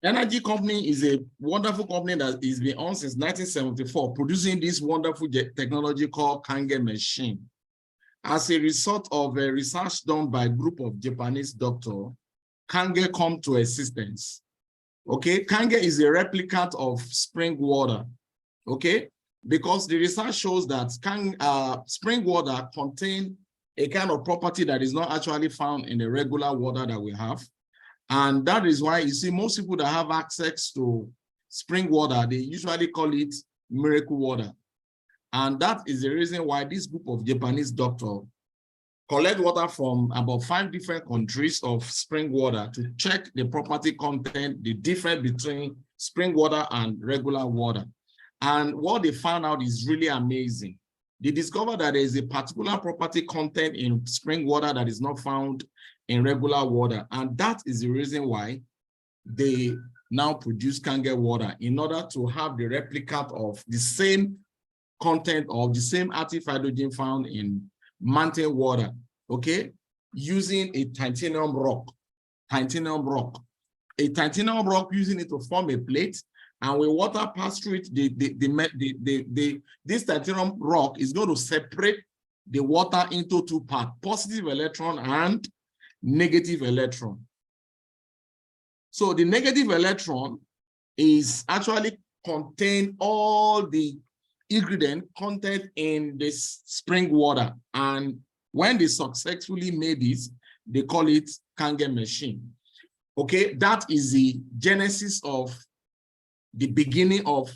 Enagic company is a wonderful company that has been on since 1974, producing this wonderful technology called Kangen machine. As a result of a research done by a group of Japanese doctors, Kangen come to existence. Okay, Kangen is a replicant of spring water. Okay, because the research shows that spring water contains a kind of property that is not actually found in the regular water that we have. And that is why you see most people that have access to spring water, they usually call it miracle water. And that is the reason why this group of Japanese doctors collect water from about 5 different countries of spring water to check the property content, the difference between spring water and regular water. And what they found out is really amazing. They discovered that there is a particular property content in spring water that is not found in regular water. And that is the reason why they now produce Kangen water, in order to have the replicate of the same content of the same active hydrogen found in mountain water, okay, using a titanium rock. A titanium rock, using it to form a plate, and when water pass through it, this titanium rock is going to separate the water into 2 parts, positive electron and negative electron. So the negative electron is actually contain all the ingredient content in this spring water, and when they successfully made this, they call it Kangen machine. Okay, that is the genesis of the beginning of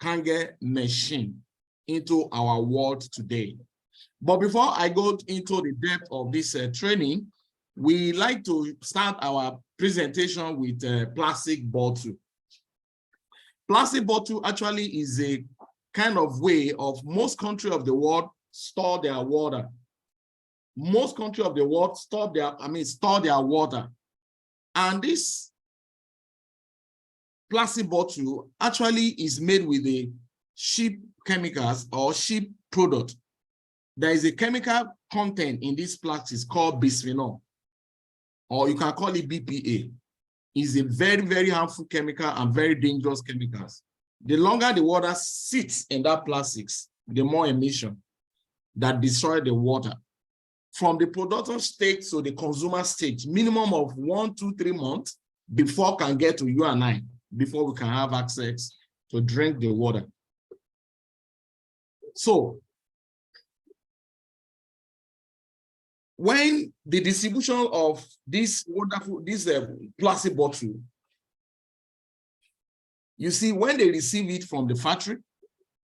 Kangen machine into our world today. But before I go into the depth of this training, we like to start our presentation with a plastic bottle. Plastic bottle actually is a kind of way of most countries of the world store their water. Most countries of the world store their water. And this plastic bottle actually is made with a cheap chemicals or cheap product. There is a chemical content in this plastic called bisphenol, or you can call it BPA. It's a very, very harmful chemical and very dangerous chemicals. The longer the water sits in that plastics, the more emission that destroy the water. From the production stage to the consumer stage, minimum of 1, 2, 3 months before can get to you and I, before we can have access to drink the water. So, when the distribution of this wonderful, plastic bottle, you see, when they receive it from the factory,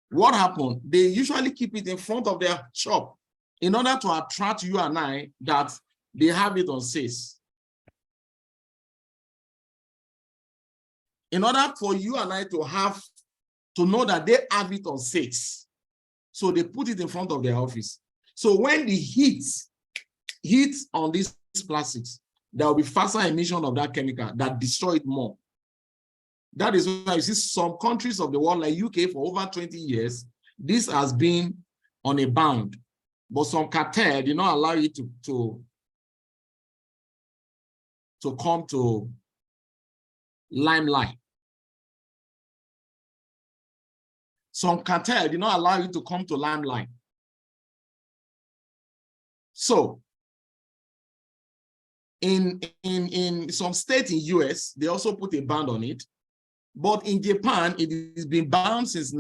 what happened? They usually keep it in front of their shop in order to attract you and I that they have it on sales. In order for you and I to know that they have it on sales, so they put it in front of their office. So when the heat on these plastics, there will be faster emission of that chemical that destroy it more. That is why you see some countries of the world, like UK, for over 20 years, this has been on a bound. But some cartel did not allow it to come to limelight. Some cartel did not allow it to come to limelight. So, in some states in US, they also put a ban on it. But in Japan, it has been banned since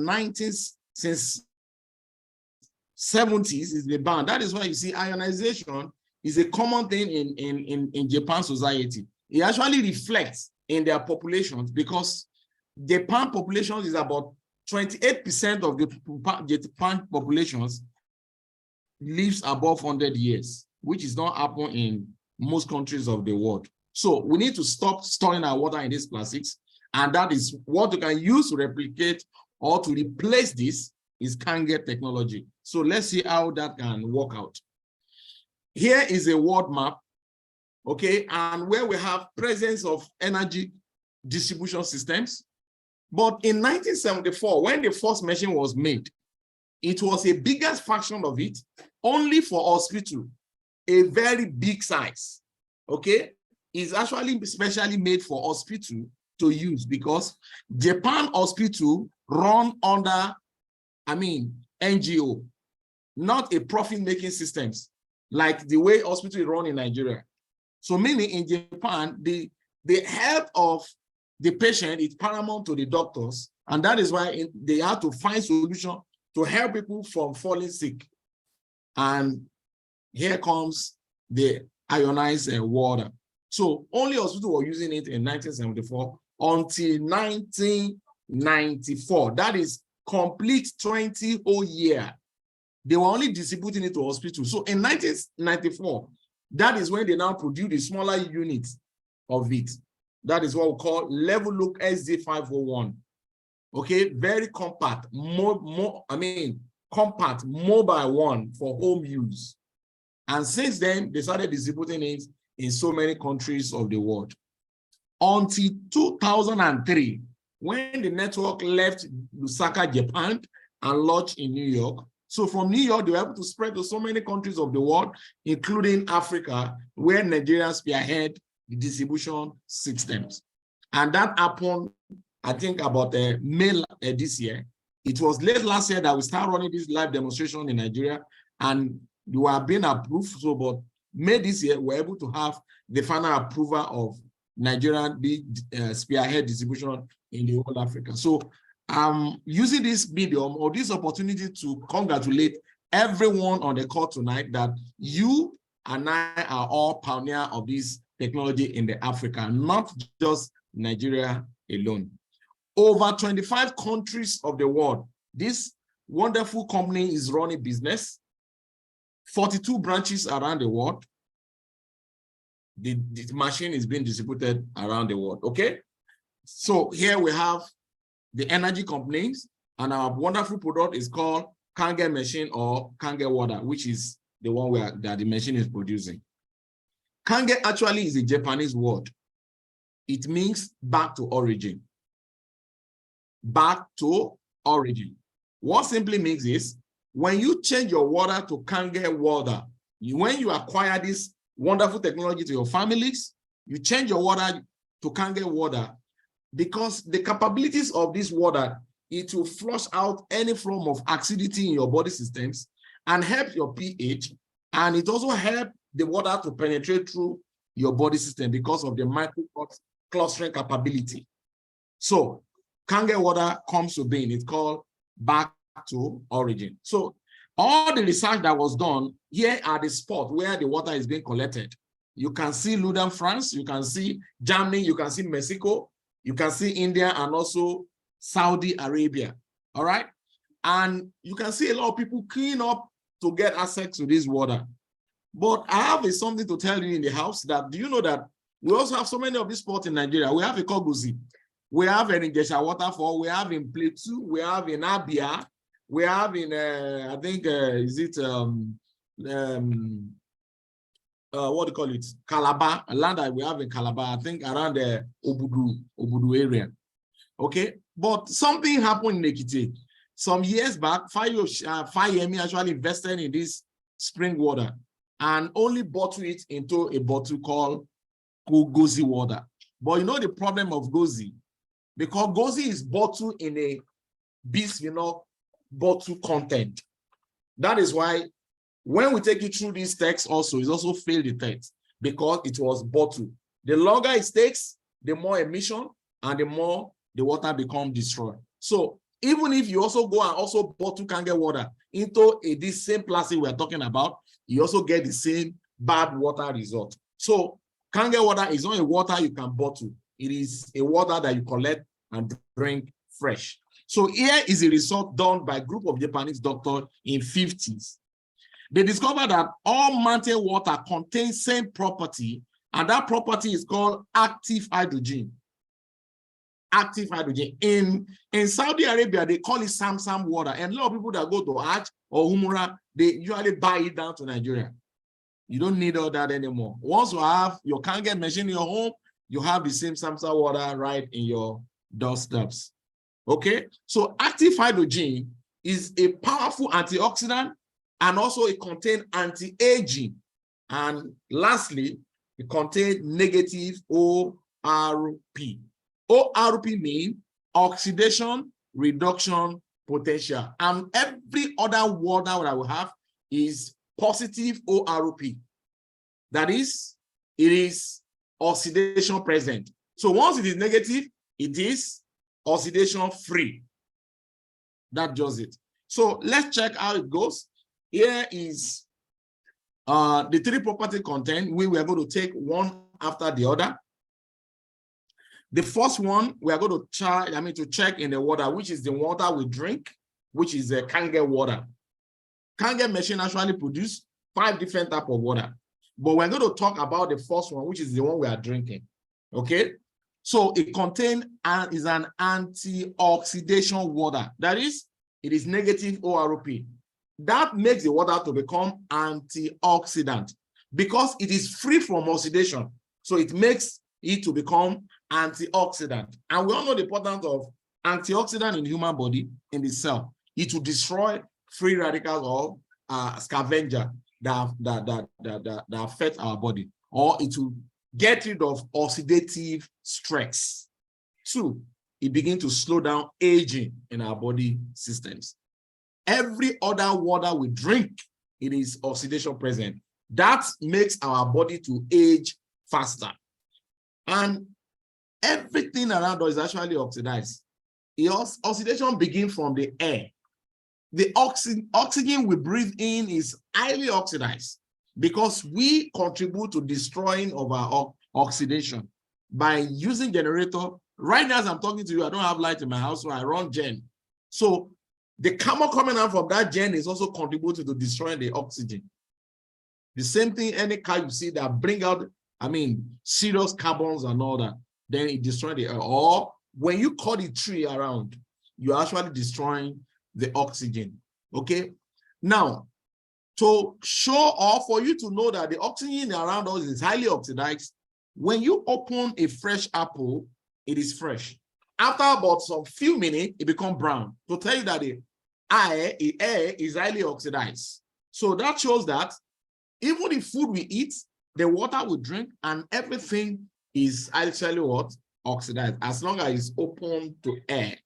70s, it's been banned. That is why you see ionization is a common thing in Japan society. It actually reflects in their populations, because Japan population is about 28% of the Japan populations lives above 100 years, which is not happen in most countries of the world. So we need to stop storing our water in these plastics, and that is what you can use to replicate or to replace this is Kangen technology. So let's see how that can work out. Here is a world map, okay, and where we have presence of energy distribution systems. But in 1974, when the first machine was made, it was a biggest fraction of it only for hospital, a very big size, okay? It's actually specially made for hospital to use because Japan hospital run under, NGO, not a profit-making systems like the way hospital run in Nigeria. So meaning in Japan, the health of the patient is paramount to the doctors, and that is why they have to find solution to help people from falling sick. And here comes the ionized water. So only hospitals were using it in 1974 until 1994. That is complete 20 whole year. They were only distributing it to hospitals. So in 1994, that is when they now produce the smaller units of it. That is what we call level look SD501. Okay, very compact, compact mobile one for home use. And since then, they started distributing it in so many countries of the world. Until 2003, when the network left Lusaka, Japan, and launched in New York. So from New York, they were able to spread to so many countries of the world, including Africa, where Nigerians spearhead the distribution systems. And that happened, I think, about May this year. It was late last year that we started running this live demonstration in Nigeria, and you are being approved. So, but May this year, we're able to have the final approval of Nigerian spearhead distribution in the whole Africa. So using this medium or this opportunity to congratulate everyone on the call tonight that you and I are all pioneers of this technology in the Africa, not just Nigeria alone. Over 25 countries of the world, this wonderful company is running business, 42 branches around the world. The machine is being distributed around the world, okay? So here we have the energy companies, and our wonderful product is called Kangen machine or Kangen water, which is the one that the machine is producing. Kangen actually is a Japanese word. It means back to origin. Back to origin. What simply means is, when you change your water to Kangen water, when you acquire this wonderful technology to your families, you change your water to Kangen water, because the capabilities of this water, it will flush out any form of acidity in your body systems and help your pH, and it also helps the water to penetrate through your body system because of the micro-clustering capability. So Kangen water comes to being, it's called back to origin. So all the research that was done, here are the spots where the water is being collected. You can see Luden, France, you can see Germany, you can see Mexico, you can see India, and also Saudi Arabia, all right? And you can see a lot of people queuing up to get access to this water. But I have something to tell you in the house that, do you know that we also have so many of these spots in Nigeria? We have a Koguzi, we have an Ingesha waterfall, we have in Plateau, we have in Abia, we have in, I think, is it, what do you call it? Calabar, a land that we have in Calabar, I think around the Obudu area. Okay, but something happened in Ekiti. Some years back, Fakomiti actually invested in this spring water and only bottled it into a bottle called Gozi water. But you know the problem of Gozi, because Gozi is bottled in a bisphenol bottle content. That is why when we take you through these texts also, it's also failed the text because it was bottled. The longer it takes, the more emission and the more the water becomes destroyed. So even if you also go and also bottle Kangen water into this same plastic we're talking about, you also get the same bad water result. So Kangen water is not a water you can bottle. It is a water that you collect and drink fresh. So here is a result done by a group of Japanese doctors in 50s. They discovered that all mountain water contains same property, and that property is called active hydrogen. Active hydrogen. In Saudi Arabia, they call it Samsam water. And a lot of people that go to Hajj or Umrah, they usually buy it down to Nigeria. You don't need all that anymore. Once you have your Kangen machine in your home, you have the same Samsam water right in your doorsteps. Okay? So active hydrogen is a powerful antioxidant, and also it contains anti-aging. And lastly, it contains negative ORP. ORP means oxidation reduction potential. And every other word that we have is positive ORP. That is, it is oxidation present. So once it is negative, it is oxidation free. That does it. So let's check how it goes. Here is the three property content. We were going to take one after the other. The first one, we are going to try, to check in the water, which is the water we drink, which is the Kangen water. Kangen machine actually produce 5 different types of water. But we're going to talk about the first one, which is the one we are drinking. Okay? So it contains and is an anti-oxidation water. That is, it is negative ORP. That makes the water to become antioxidant because it is free from oxidation. So it makes it to become antioxidant. And we all know the importance of antioxidant in the human body, in the cell. It will destroy free radicals or scavenger that affect our body, or it will get rid of oxidative stress. 2, it begins to slow down aging in our body systems. Every other water we drink, it is oxidation present. That makes our body to age faster. And everything around us is actually oxidized. Oxidation begins from the air. The oxygen we breathe in is highly oxidized because we contribute to destroying of our oxidation by using generator. Right now, as I'm talking to you, I don't have light in my house, so I run gen. So the carbon coming out from that gen is also contributing to destroying the oxygen. The same thing, any car you see that bring out, serious carbons and all that, then it destroys the air. Or when you cut the tree around, you're actually destroying the oxygen. Okay? Now, to show or for you to know that the oxygen around us is highly oxidized, when you open a fresh apple, it is fresh. After about some few minutes, it becomes brown. To tell you that the air is highly oxidized. So that shows that even the food we eat, the water we drink, and everything is actually what? Oxidized, as long as it's open to air.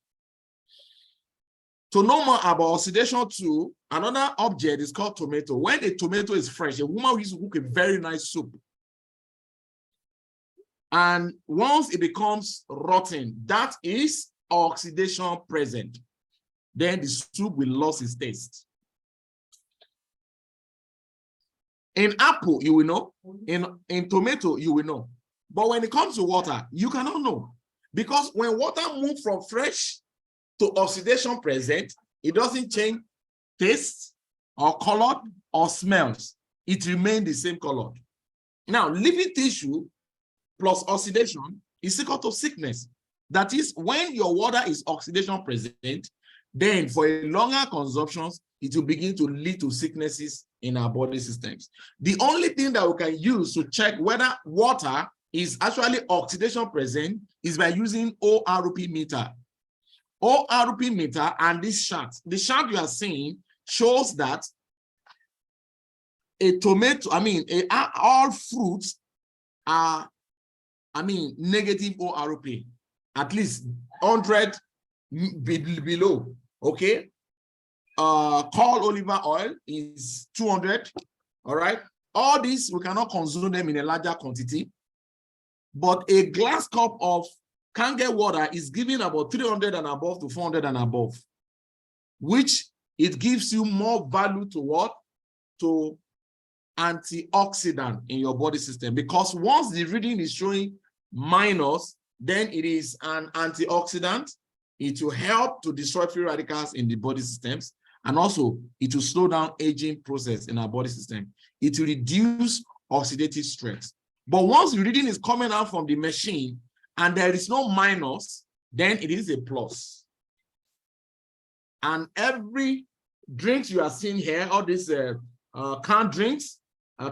To know more about oxidation too, another object is called tomato. When a tomato is fresh, a woman used to cook a very nice soup. And once it becomes rotten, that is oxidation present. Then the soup will lose its taste. In apple, you will know. In tomato, you will know. But when it comes to water, you cannot know. Because when water moves from fresh to oxidation present, it doesn't change taste or color or smells. It remains the same color. Now, living tissue plus oxidation is equal to sickness. That is, when your water is oxidation present, then for a longer consumption, it will begin to lead to sicknesses in our body systems. The only thing that we can use to check whether water is actually oxidation present is by using ORP meter. ORP meter and this chart. The chart you are seeing shows that a tomato, all fruits are, negative ORP, at least 100 below, okay? Called olive oil is 200, all right? All these, we cannot consume them in a larger quantity, but a glass cup of Kangen water is giving about 300 and above to 400 and above, which it gives you more value to what? To antioxidant in your body system. Because once the reading is showing minus, then it is an antioxidant. It will help to destroy free radicals in the body systems. And also, it will slow down aging process in our body system. It will reduce oxidative stress. But once the reading is coming out from the machine and there is no minus, then it is a plus. And every drink you are seeing here, all these canned drinks,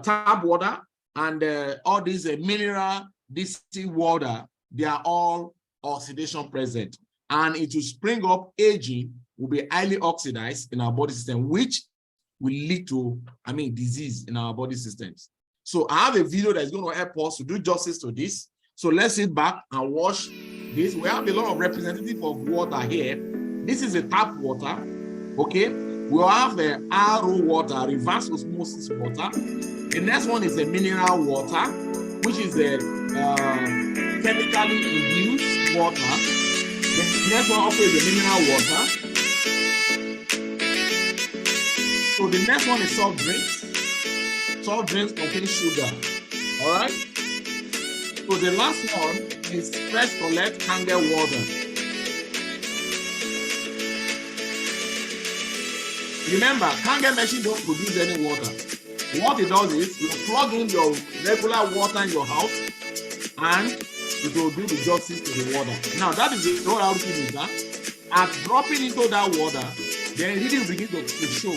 tap water, and all these mineral distilled water, they are all oxidation present. And it will spring up aging, will be highly oxidized in our body system, which will lead to, disease in our body systems. So I have a video that is going to help us to do justice to this. So let's sit back and watch this, we have a lot of representative of water here. This is a tap water, okay? We'll have a RO water, reverse osmosis water. The next one is a mineral water, which is a chemically induced water. The next one also is a mineral water. So the next one is soft drinks. Soft drinks contain sugar. All right. So the last one is fresh collect Kangen water. Remember, Kangen machine don't produce any water. What it does is you plug in your regular water in your house and it will do the justice to the water. Now that is the whole output meter. At dropping into that water, then it will begin to show.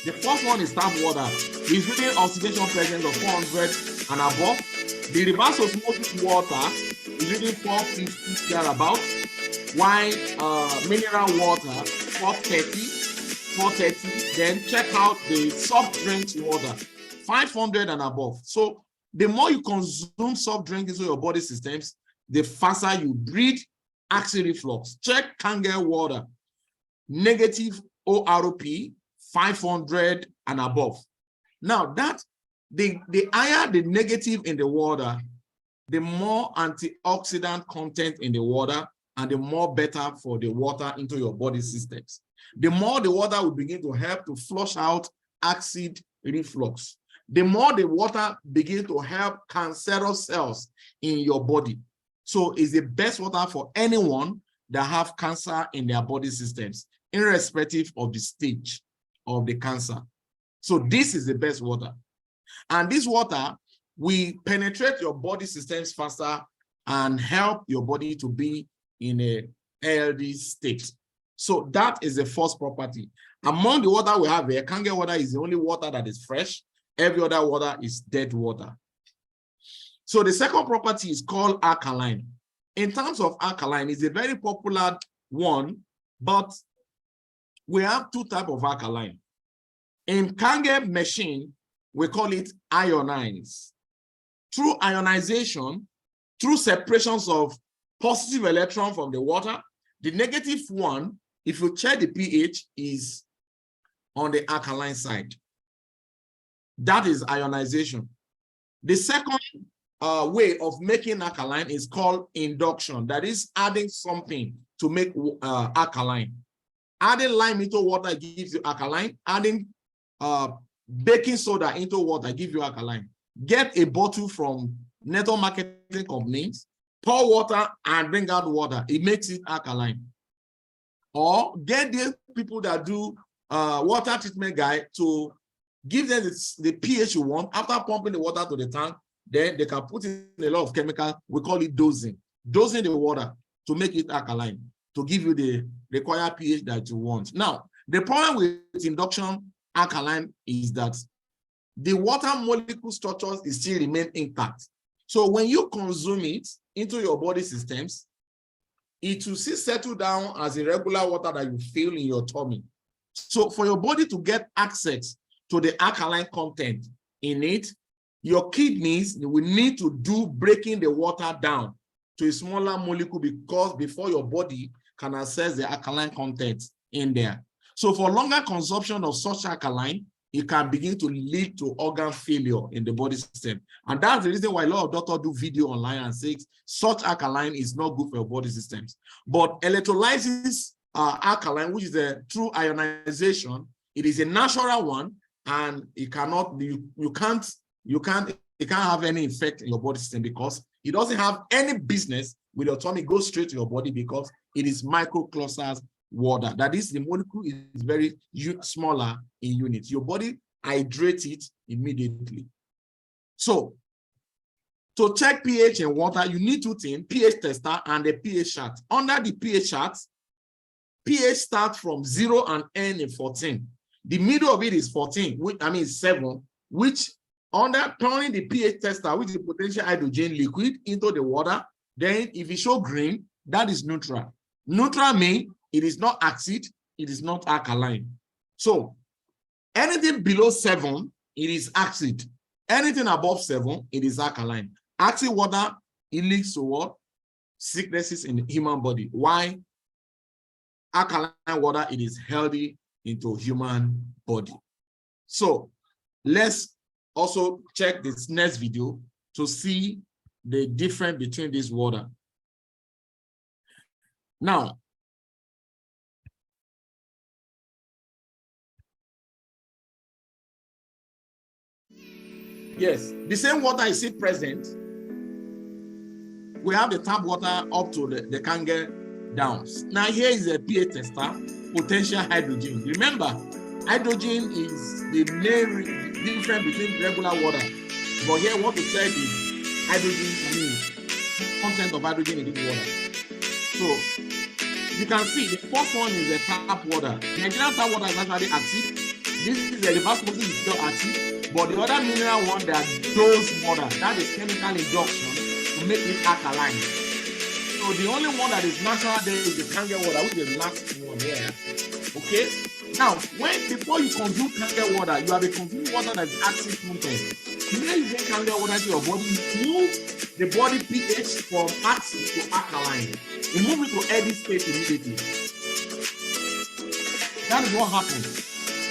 The first one is tap water. It's reading oxidation presence of 400 and above. The reverse osmosis water is reading 450 thereabout. While mineral water 430. Then check out the soft drinks water 500 and above. So the more you consume soft drinks into your body systems, the faster you breathe acid reflux. Check Kangen water, negative ORP 500 and above. Now that the higher the negative in the water, the more antioxidant content in the water and the more better for the water into your body systems. The more the water will begin to help to flush out acid reflux. The more the water begins to help cancerous cells in your body. So it's the best water for anyone that have cancer in their body systems, irrespective of the stage of the cancer. So this is the best water. And this water will penetrate your body systems faster and help your body to be in a healthy state. So that is the first property. Among the water we have here, Kangen water is the only water that is fresh. Every other water is dead water. So the second property is called alkaline. In terms of alkaline, it's a very popular one, but we have two types of alkaline. In Kangen machine, we call it ionize. Through ionization, through separations of positive electron from the water, the negative one, if you check the pH, is on the alkaline side. That is ionization. The second way of making alkaline is called induction. That is adding something to make alkaline. Adding lime into water gives you alkaline. Adding baking soda into water gives you alkaline. Get a bottle from network marketing companies, pour water and bring out water. It makes it alkaline. Or get the people that do water treatment guy to give them the pH you want. After pumping the water to the tank, then they can put in a lot of chemical. We call it dosing. Dosing the water to make it alkaline, to give you the required pH that you want. Now, the problem with induction alkaline is that the water molecule structures still remain intact. So when you consume it into your body systems, it will still settle down as a regular water that you feel in your tummy. So for your body to get access to the alkaline content in it, your kidneys will need to do breaking the water down to a smaller molecule because before your body can access the alkaline content in there. So for longer consumption of such alkaline, it can begin to lead to organ failure in the body system. And that's the reason why a lot of doctors do video online and say such alkaline is not good for your body systems. But electrolysis alkaline, which is a true ionization, it is a natural one, and it cannot be, it can't have any effect in your body system because it doesn't have any business with your tummy. Go straight to your body because it is microclusters water. That is, the molecule is very smaller in units. Your body hydrates it immediately. So to check pH in water, you need two things: pH tester and a pH chart. Under the pH chart, pH starts from 0 and ends in 14. The middle of it is 14, which I mean 7, which under turning the pH tester, which is the potential hydrogen liquid, into the water, then if it shows green, that is neutral. Neutral means it is not acid, it is not alkaline. So anything below 7, it is acid. Anything above 7, it is alkaline. Acid water, it leads to what? sicknesses in the human body. Why? Alkaline water, it is healthy into human body. So let's also check this next video to see the difference between this water. Now, yes, the same water is still present. We have the tap water up to the Kangen down. Now here is a pH tester, potential hydrogen. Remember, hydrogen is the main difference between regular water. But here I want to check the hydrogen, content of hydrogen in this water. So you can see the first one is the tap water. The Nigerian tap water is actually acid. This is the reverse osmosis is still acid, but the other mineral one, that dose water, that is chemical induction to make it alkaline. So the only one that is natural there is the Kangen water, which is the last one here. Okay. Now, before you consume Kangen water, you have a consumed water that is acid content. When you drink Kangen water to your body, you move the body pH from acid to alkaline. You move it to eddy state immediately. That is what happens.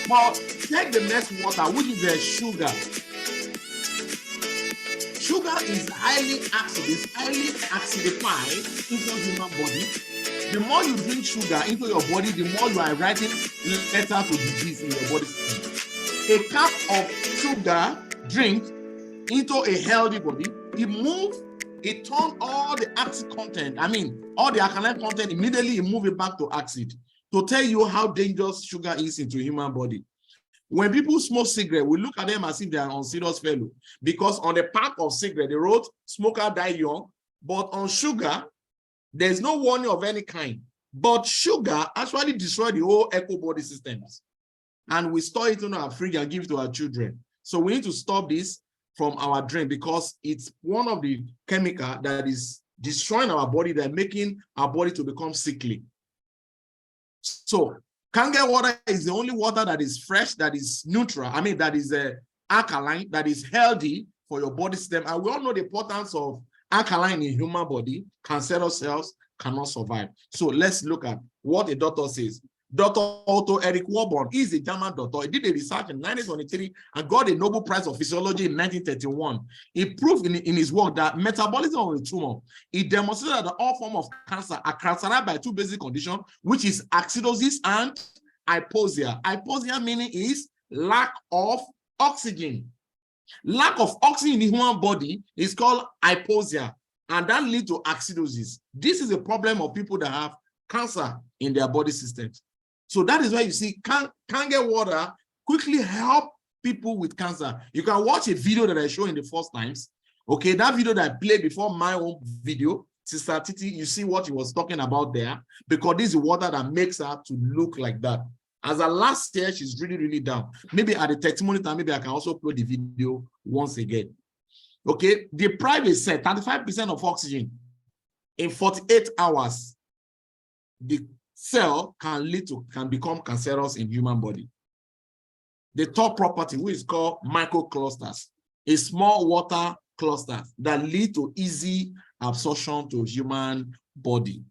Now, take the next water, which is the sugar. Sugar is highly acidified into human body. The more you drink sugar into your body, the more you are writing letter to disease in your body system. A cup of sugar drink into a healthy body, it turns all the acid content, all the alkaline content, immediately it moves it back to acid to tell you how dangerous sugar is into human body. When people smoke cigarette, we look at them as if they are on serious fellow, because on the pack of cigarette, they wrote smoker die young, but on sugar, there's no warning of any kind. But sugar actually destroys the whole eco body systems. And we store it in our fridge and give it to our children. So we need to stop this from our drink, because it's one of the chemicals that is destroying our body, that making our body to become sickly. So Kangen water is the only water that is fresh, that is neutral, that is alkaline, that is healthy for your body system. And we all know the importance of alkaline in human body. Cancerous cells cannot survive. So let's look at what a doctor says. Dr. Otto Erik Warburg is a German doctor. He did a research in 1923 and got a Nobel Prize of Physiology in 1931. He proved in his work that metabolism of a tumor, he demonstrated that all forms of cancer are characterized by two basic conditions, which is acidosis and hypoxia. Hypoxia meaning is lack of oxygen. Lack of oxygen in the human body is called hypoxia, and that leads to acidosis. This is a problem of people that have cancer in their body systems. So that is why you see Kangen water quickly help people with cancer. You can watch a video that I show in the first times. Okay, that video that I played before my own video, Sister Titi, you see what he was talking about there, because this is water that makes her to look like that. As a last year, she's really, really down. Maybe at the testimony time, maybe I can also play the video once again. Okay, the private said 35% of oxygen in 48 hours, the cell can become cancerous in human body. The top property, which is called microclusters, a small water cluster that lead to easy absorption to human body.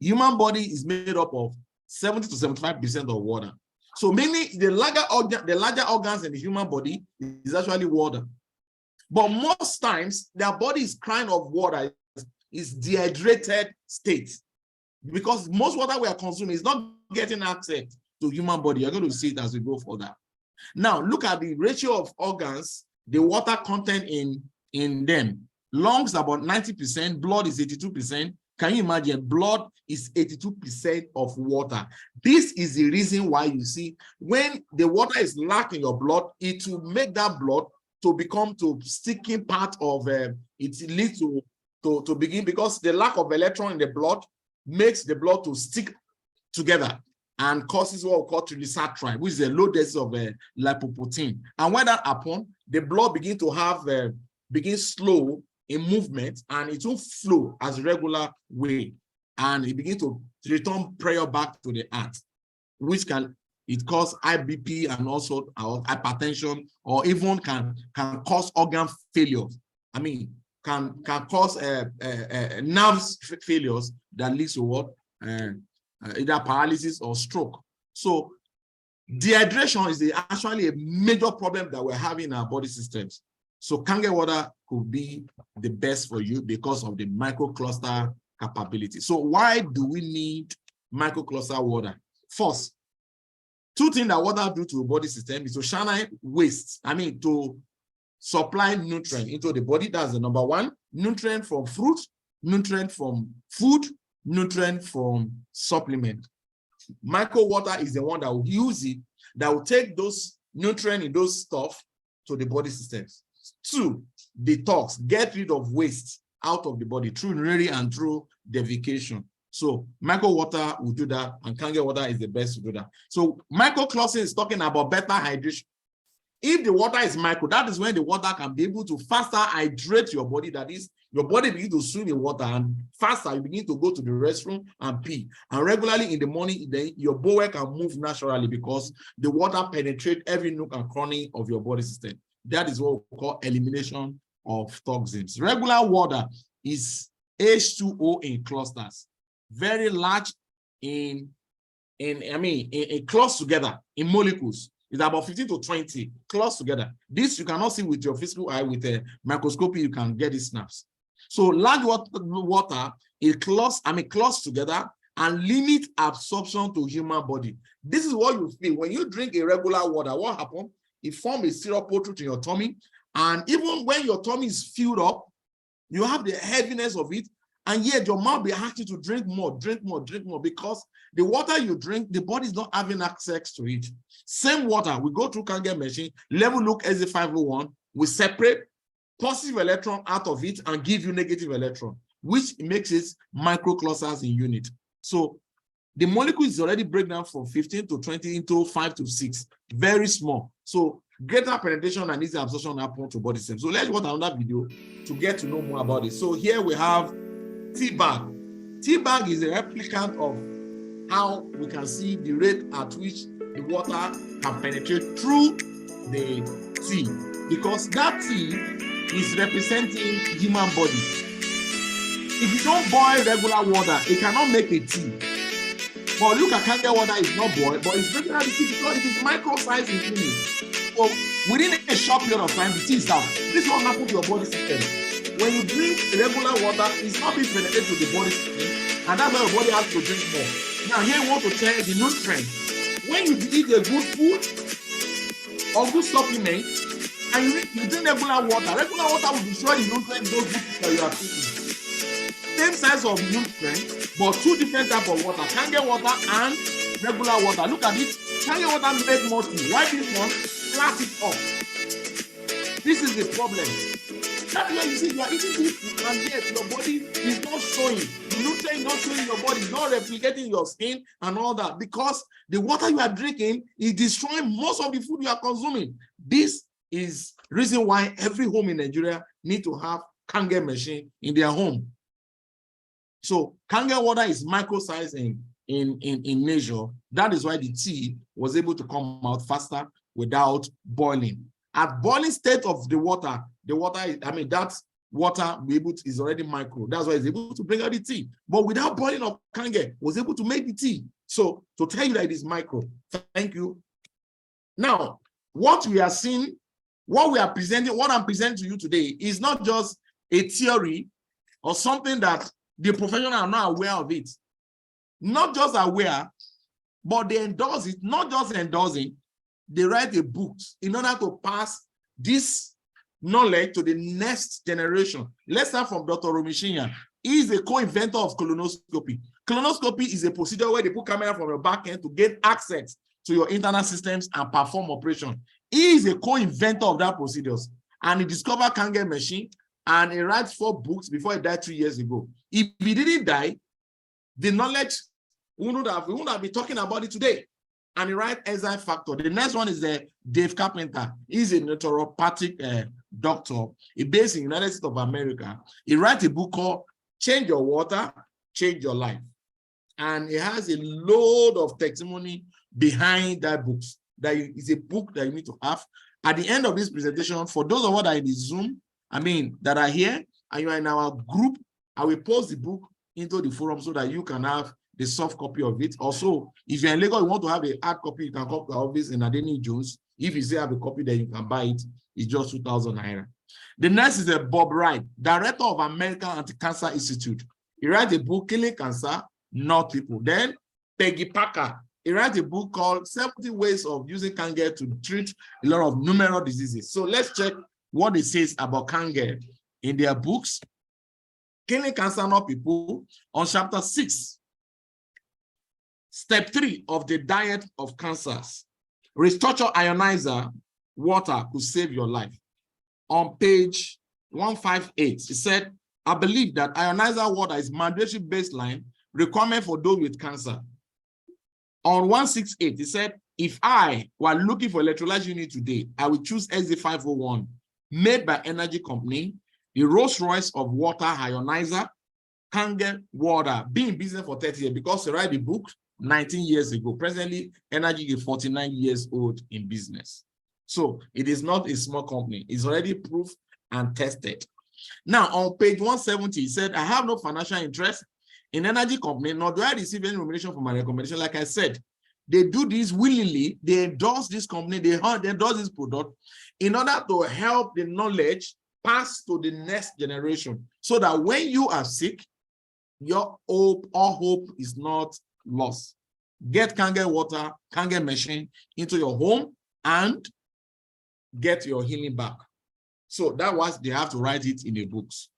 Human body is made up of 70 to 75% of water. So mainly the larger organs in the human body is actually water. But most times their body is crying of water, is dehydrated state. Because most water we are consuming is not getting access to human body. You're going to see it as we go further. Now, look at the ratio of organs, the water content in them. Lungs about 90%, blood is 82%. Can you imagine? Blood is 82% of water. This is the reason why you see when the water is lacking in your blood, it will make that blood to become to sticking part of it leads to begin, because the lack of electron in the blood makes the blood to stick together and causes what we call triglyceride, which is a low dose of lipoprotein. And when that happens, the blood begins to have slow in movement, and it will flow as a regular way, and it begins to return prayer back to the heart, which can cause high BP and also hypertension, or even can cause organ failure. can cause nerve failures that leads to what? Either paralysis or stroke. So dehydration is actually a major problem that we're having in our body systems. So Kangen water could be the best for you because of the microcluster capability. So why do we need microcluster water? First, two things that water do to the body system is to channel waste. To supply nutrient into the body. That's the number one. Nutrient from fruit, nutrient from food, nutrient from supplement. Micro water is the one that will use it, that will take those nutrients in those stuff to the body systems. Two, detox, get rid of waste out of the body through urinary and through defecation. So micro water will do that, and Kangen water is the best to do that. So microcluster is talking about better hydration. If the water is micro, that is when the water can be able to faster hydrate your body. That is, your body begins to swim in water, and faster you begin to go to the restroom and pee. And regularly in the morning, then your bowel can move naturally because the water penetrates every nook and cranny of your body system. That is what we call elimination of toxins. Regular water is H2O in clusters, very large in close together in molecules. It's about 15 to 20 close together. This you cannot see with your physical eye. With a microscope, you can get these snaps. So large water is close together and limit absorption to human body. This is what you feel when you drink a regular water. What happens? It forms a syrup protrude in your tummy, and even when your tummy is filled up, you have the heaviness of it, and yet your mouth be asking you to drink more, because the water you drink, the body is not having access to it. Same water, we go through Kangen machine, level look SA501, we separate positive electron out of it and give you negative electron, which makes it microclusters in unit. So the molecule is already break down from 15 to 20 into 5 to 6, very small. So greater penetration and easy absorption happen to body system. So let's watch another video to get to know more about it. So here we have tea bag. Tea bag is a replicant of how we can see the rate at which the water can penetrate through the tea, because that tea is representing human body. If you don't boil regular water, it cannot make a tea. But look at Kangen water, is not boiled, but it's breaking out the tea because it is micro size in unit. So within a short period of time, the tea is out. This is what happens to your body system. When you drink regular water, it's not being penetrated to the body system, and that's why your body has to drink more. Now here we want to tell the nutrients. When you eat a good food or good supplement, and you drink regular water will destroy the nutrients those good that you are taking. Same size of nutrients, but two different types of water, Kangen water and regular water. Look at it. Kangen water make more tea. Why this one? Flat it up. This is the problem. That's why you see you are eating this food and yet your body is not showing. The nutrients not showing your body, not replicating your skin and all that, because the water you are drinking is destroying most of the food you are consuming. This is reason why every home in Nigeria need to have Kangen machine in their home. So Kangen water is micro size in nature. That is why the tea was able to come out faster without boiling. At boiling state of the water is, that water is already micro. That's why it's able to bring out the tea. But without boiling of Kangen, was able to make the tea. So to tell you that it is micro. Thank you. Now, what we are seeing, what I'm presenting to you today is not just a theory or something that the professionals are not aware of it. Not just aware, but they endorse it. Not just endorsing, they write a book in order to pass this knowledge to the next generation. Let's start from Dr. Romishinya. He is a co-inventor of colonoscopy. Colonoscopy is a procedure where they put camera from your back end to get access to your internal systems and perform operation. He is a co-inventor of that procedures, and he discovered Kangen machine, and he writes 4 books before he died 2 years ago. If he didn't die, the knowledge, we wouldn't have been talking about it today. And he writes enzyme factor. The next one is Dave Carpenter. He's a naturopathic doctor. He's based in the United States of America. He writes a book called Change Your Water, Change Your Life. And he has a load of testimony behind that book. That is a book that you need to have. At the end of this presentation, for those of us that are in the Zoom, that are here, and you are in our group, I will post the book into the forum so that you can have the soft copy of it. Also, if you're in Lagos, you want to have a hard copy, you can come to our office in Adeyemi Jones. If you say have a copy, then you can buy it. It's just 2,000 naira. The next is Bob Wright, director of American Anti-Cancer Institute. He writes a book, Killing Cancer, Not People. Then Peggy Parker, he writes a book called 70 Ways of Using Kangen to Treat a lot of numerous diseases. So let's check what it says about Kangen in their books. Killing Cancer, Not People, on chapter 6. Step 3 of the diet of cancers. Restructure ionizer water could save your life. On page 158, he said, I believe that ionizer water is mandatory baseline requirement for those with cancer. On 168, he said, if I were looking for electrolyte unit today, I would choose SZ501, made by Enagic company, the Rolls Royce of water ionizer, Kangen water, been in business for 30 years because he wrote the book 19 years ago. Presently, Enagic is 49 years old in business. So it is not a small company. It's already proved and tested. Now, on page 170, he said, I have no financial interest in Enagic company, nor do I receive any remuneration for my recommendation. Like I said, they do this willingly. They endorse this company. They endorse this product in order to help the knowledge pass to the next generation so that when you are sick, your hope or hope is not lost. Get Kangen water, Kangen machine into your home and get your healing back. So that was, they have to write it in the books.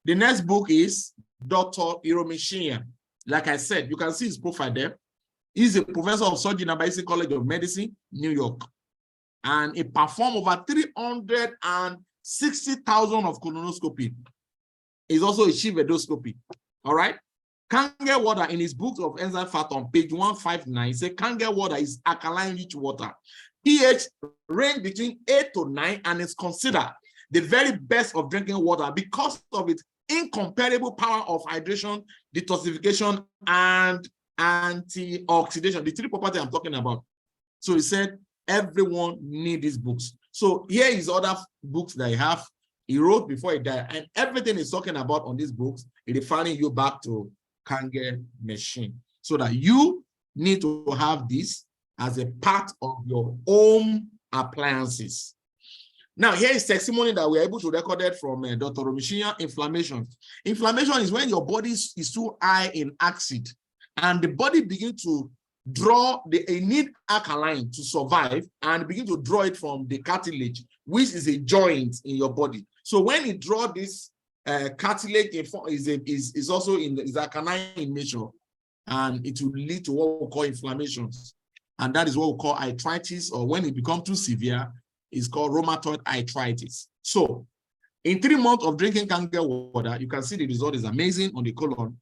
The next book is Dr. Iromeshiya. Like I said, you can see his profile there. He's a professor of surgery in Basic College of Medicine, New York. And he performed over 360,000 of colonoscopy. He's also achieved endoscopy. All right. Kangen water in his books of enzyme fat on page 159 says Kangen water is alkaline rich water. pH range between 8 to 9 and is considered the very best of drinking water because of its incomparable power of hydration, detoxification, and antioxidation. The 3 properties I'm talking about. So he said everyone needs these books. So here is other books that he wrote before he died, and everything he's talking about on these books is referring you back to Kangen machine, so that you need to have this as a part of your home appliances. Now, here is testimony that we're able to record it from Dr. Iromeshiya. Inflammation. Inflammation is when your body is too high in acid, and the body begins to draw, it need alkaline to survive, and begin to draw it from the cartilage, which is a joint in your body. So when it draw this cartilage is also is alkaline in nature, and it will lead to what we call inflammations, and that is what we call arthritis, or when it becomes too severe, it's called rheumatoid arthritis. So in 3 months of drinking Kangen water, you can see the result is amazing on the colon.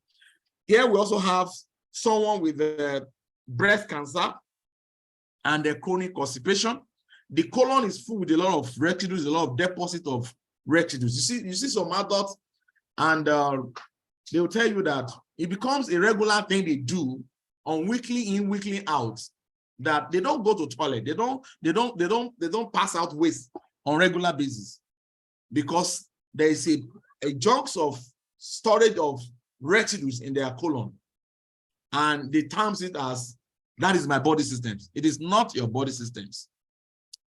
Here we also have someone with breast cancer and chronic constipation. The colon is full with a lot of residues, a lot of deposit of residues. You see some adults, and they will tell you that it becomes a regular thing they do on weekly in, weekly out, that they don't go to toilet, they don't pass out waste on regular basis, because there is a chunks of storage of residues in their colon, and they terms it as that is my body systems. It is not your body systems.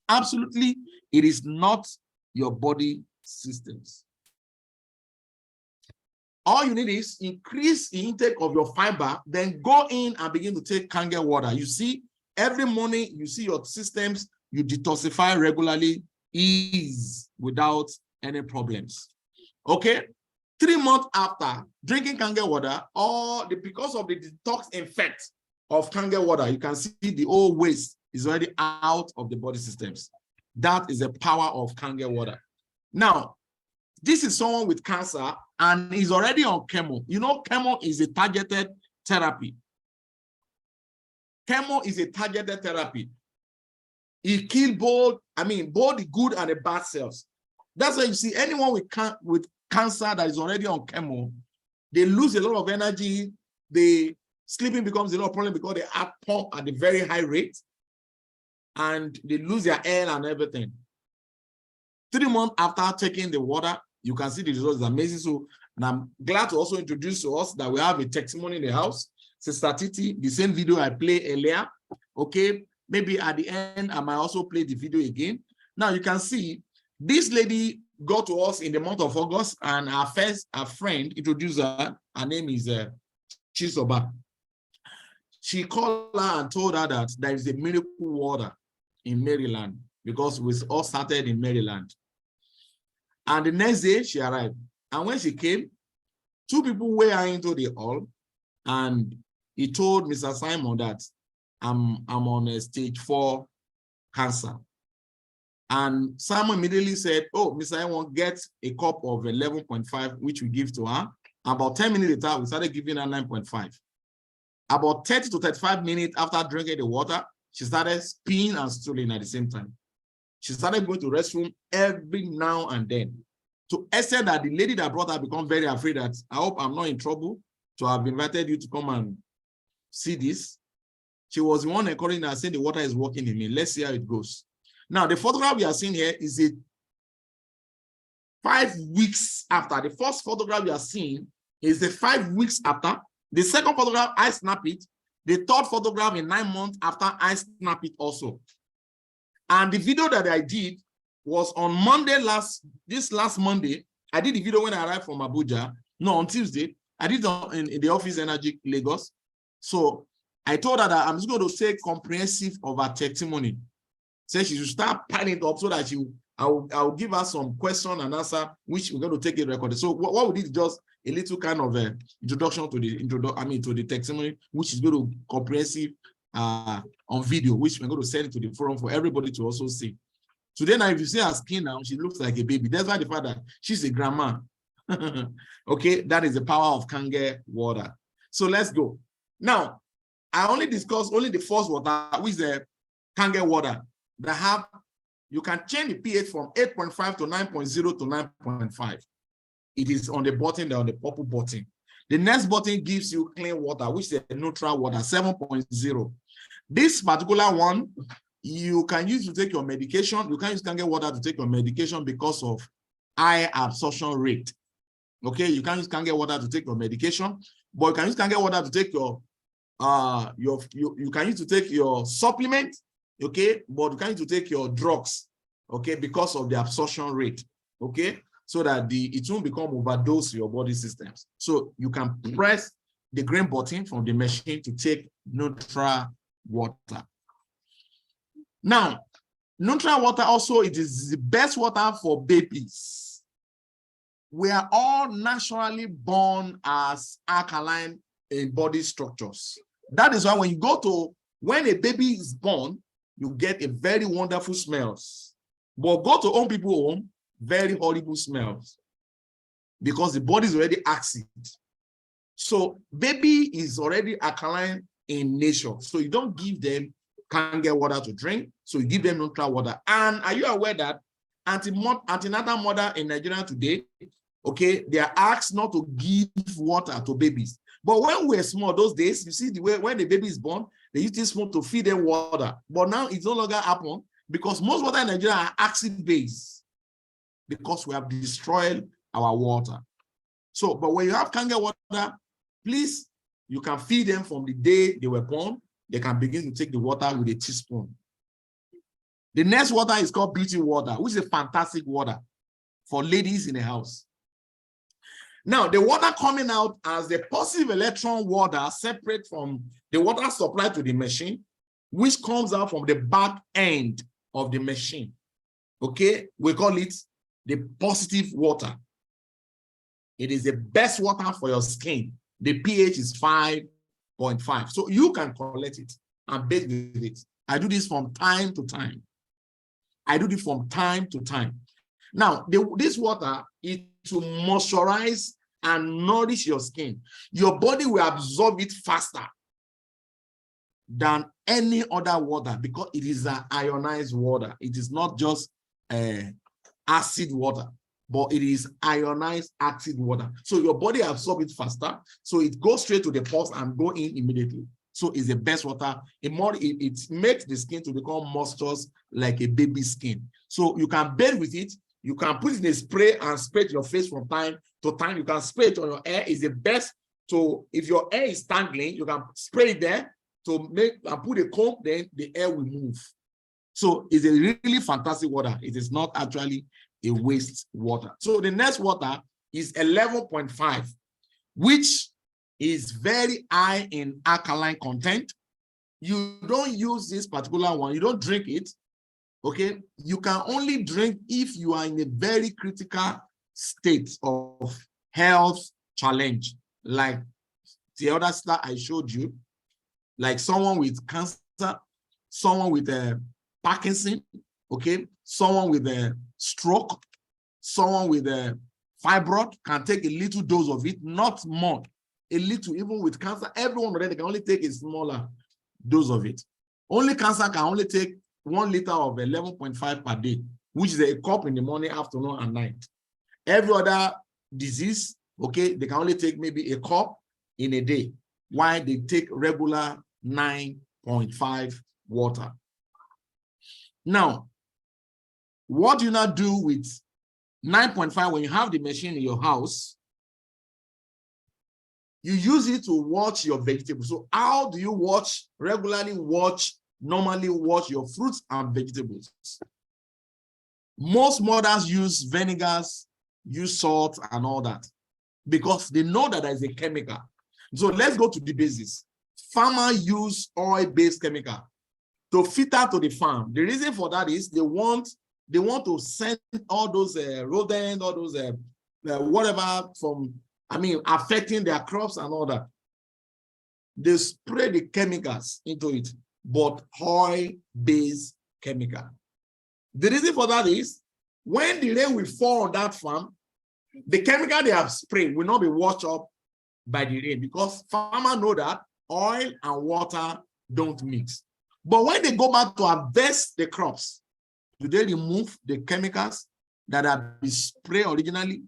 Absolutely, it is not your body systems. All you need is increase the intake of your fiber, then go in and begin to take Kangen water. You see, every morning you see your systems, you detoxify regularly, ease without any problems. Okay, 3 months after drinking Kangen water, because of the detox effect of Kangen water, you can see the old waste is already out of the body systems. That is the power of Kangen water. Now, this is someone with cancer and he's already on chemo. You know, chemo is a targeted therapy. Chemo is a targeted therapy. It kills both the good and the bad cells. That's why you see anyone with cancer that is already on chemo, they lose a lot of energy. Sleeping becomes a lot of problem because they are pumped at a very high rate, and they lose their air and everything. 3 months after taking the water, You can see the results is amazing. So, and I'm glad to also introduce to us that we have a testimony in the house. Sister Titi, the same video I played earlier. Okay, maybe at the end, I might also play the video again. Now you can see this lady got to us in the month of August, and our friend introduced her. Her name is Chisoba. She called her and told her that there is a miracle water in Maryland, because we all started in Maryland. And the next day she arrived. And when she came, two people were into the hall, and he told Mr. Simon that I'm on a stage 4 cancer. And Simon immediately said, oh, Mr. Simon, get a cup of 11.5, which we give to her. About 10 minutes later, we started giving her 9.5. About 30 to 35 minutes after drinking the water, she started peeing and stooling at the same time. She started going to the restroom every now and then. To extent that the lady that brought her became very afraid that I hope I'm not in trouble to have invited you to come and see this. She was the one encouraging her, saying the water is working in me. Let's see how it goes. Now, the photograph we are seeing here is a 5 weeks after. The first photograph we are seeing is the 5 weeks after. The second photograph, I snap it. The third photograph in 9 months after, I snap it also. And the video that I did was on Monday this last Monday. I did the video when I arrived from Abuja. No, on Tuesday. I did it in the office, Enagic, Lagos. So I told her that I'm just going to say comprehensive of her testimony. Say she should start piling it up so that I will give her some question and answer, which we're going to take a record. So what we did is just a little kind of introduction to the testimony, which is going to be comprehensive on video, which we're going to send it to the forum for everybody to also see. Today now, if you see her skin now, she looks like a baby. That's why the fact that she's a grandma. Okay, that is the power of Kangen water. So let's go. Now, I only discussed only the first water, which is the Kangen water. You can change the pH from 8.5 to 9.0 to 9.5. It is on the button there, on the purple button. The next button gives you clean water, which is a neutral water, 7.0. This particular one, you can use to take your medication. You can use Kangen water to take your medication because of high absorption rate. Okay, you can use Kangen water to take your medication, but you can use Kangen water to take you can use to take your supplement. Okay, but you can use to take your drugs. Okay, because of the absorption rate. Okay, so that it won't become overdose your body systems. So you can press the green button from the machine to take neutral water. Now, neutral water also, it is the best water for babies. We are all naturally born as alkaline in body structures. That is why when a baby is born, you get a very wonderful smells. But go to own people's home, very horrible smells, because the body is already acid. So baby is already alkaline in nature. So you don't give them Kangen water to drink. So you give them neutral water. And are you aware that antenatal mother in Nigeria today, okay, they are asked not to give water to babies. But when we were small those days, you see the way when the baby is born, they use this spoon to feed them water. But now it's no longer happen because most water in Nigeria are acid-based because we have destroyed our water. So, but when you have Kangen water, please, you can feed them from the day they were born. They can begin to take the water with a teaspoon. The next water is called beauty water, which is a fantastic water for ladies in the house. Now, the water coming out as the positive electron water separate from the water supplied to the machine, which comes out from the back end of the machine. Okay, we call it the positive water. It is the best water for your skin. The pH is 5.5. So you can collect it and bathe with it. I do this from time to time. Now, this water is to moisturize and nourish your skin. Your body will absorb it faster than any other water because it is an ionized water. It is not just acid water, but it is ionized acid water. So your body absorbs it faster. So it goes straight to the pores and go in immediately. So it's the best water. It makes the skin to become moisture like a baby skin. So you can bathe with it. You can put it in a spray and spray it your face from time to time. You can spray it on your hair. Is the best. So if your hair is tangling, you can spray it there to make and put a comb, then the hair will move. So it's a really fantastic water. It is not actually a waste water. So the next water is 11.5, which is very high in alkaline content. You don't use this particular one. You don't drink it. Okay, you can only drink if you are in a very critical state of health challenge, like the other stuff I showed you, like someone with cancer, someone with Parkinson, okay, someone with a stroke, someone with a fibroid can take a little dose of it, not more, a little. Even with cancer, everyone already can only take a smaller dose of it. Only cancer can only take 1 liter of 11.5 per day, which is a cup in the morning, afternoon, and night. Every other disease, okay, they can only take maybe a cup in a day, while they take regular 9.5 water. Now, what do you not do with 9.5 when you have the machine in your house? You use it to watch your vegetables. So how do you normally watch your fruits and vegetables? Most mothers use vinegars, use salt and all that, because they know that there is a chemical. So let's go to the basis. Farmers use oil-based chemical to filter to the farm. The reason for that is they want to send all those rodents, all those whatever from, affecting their crops and all that. They spray the chemicals into it, but oil-based chemical. The reason for that is when the rain will fall on that farm, the chemical they have sprayed will not be washed up by the rain, because farmers know that oil and water don't mix. But when they go back to harvest the crops, do they remove the chemicals that have been sprayed originally?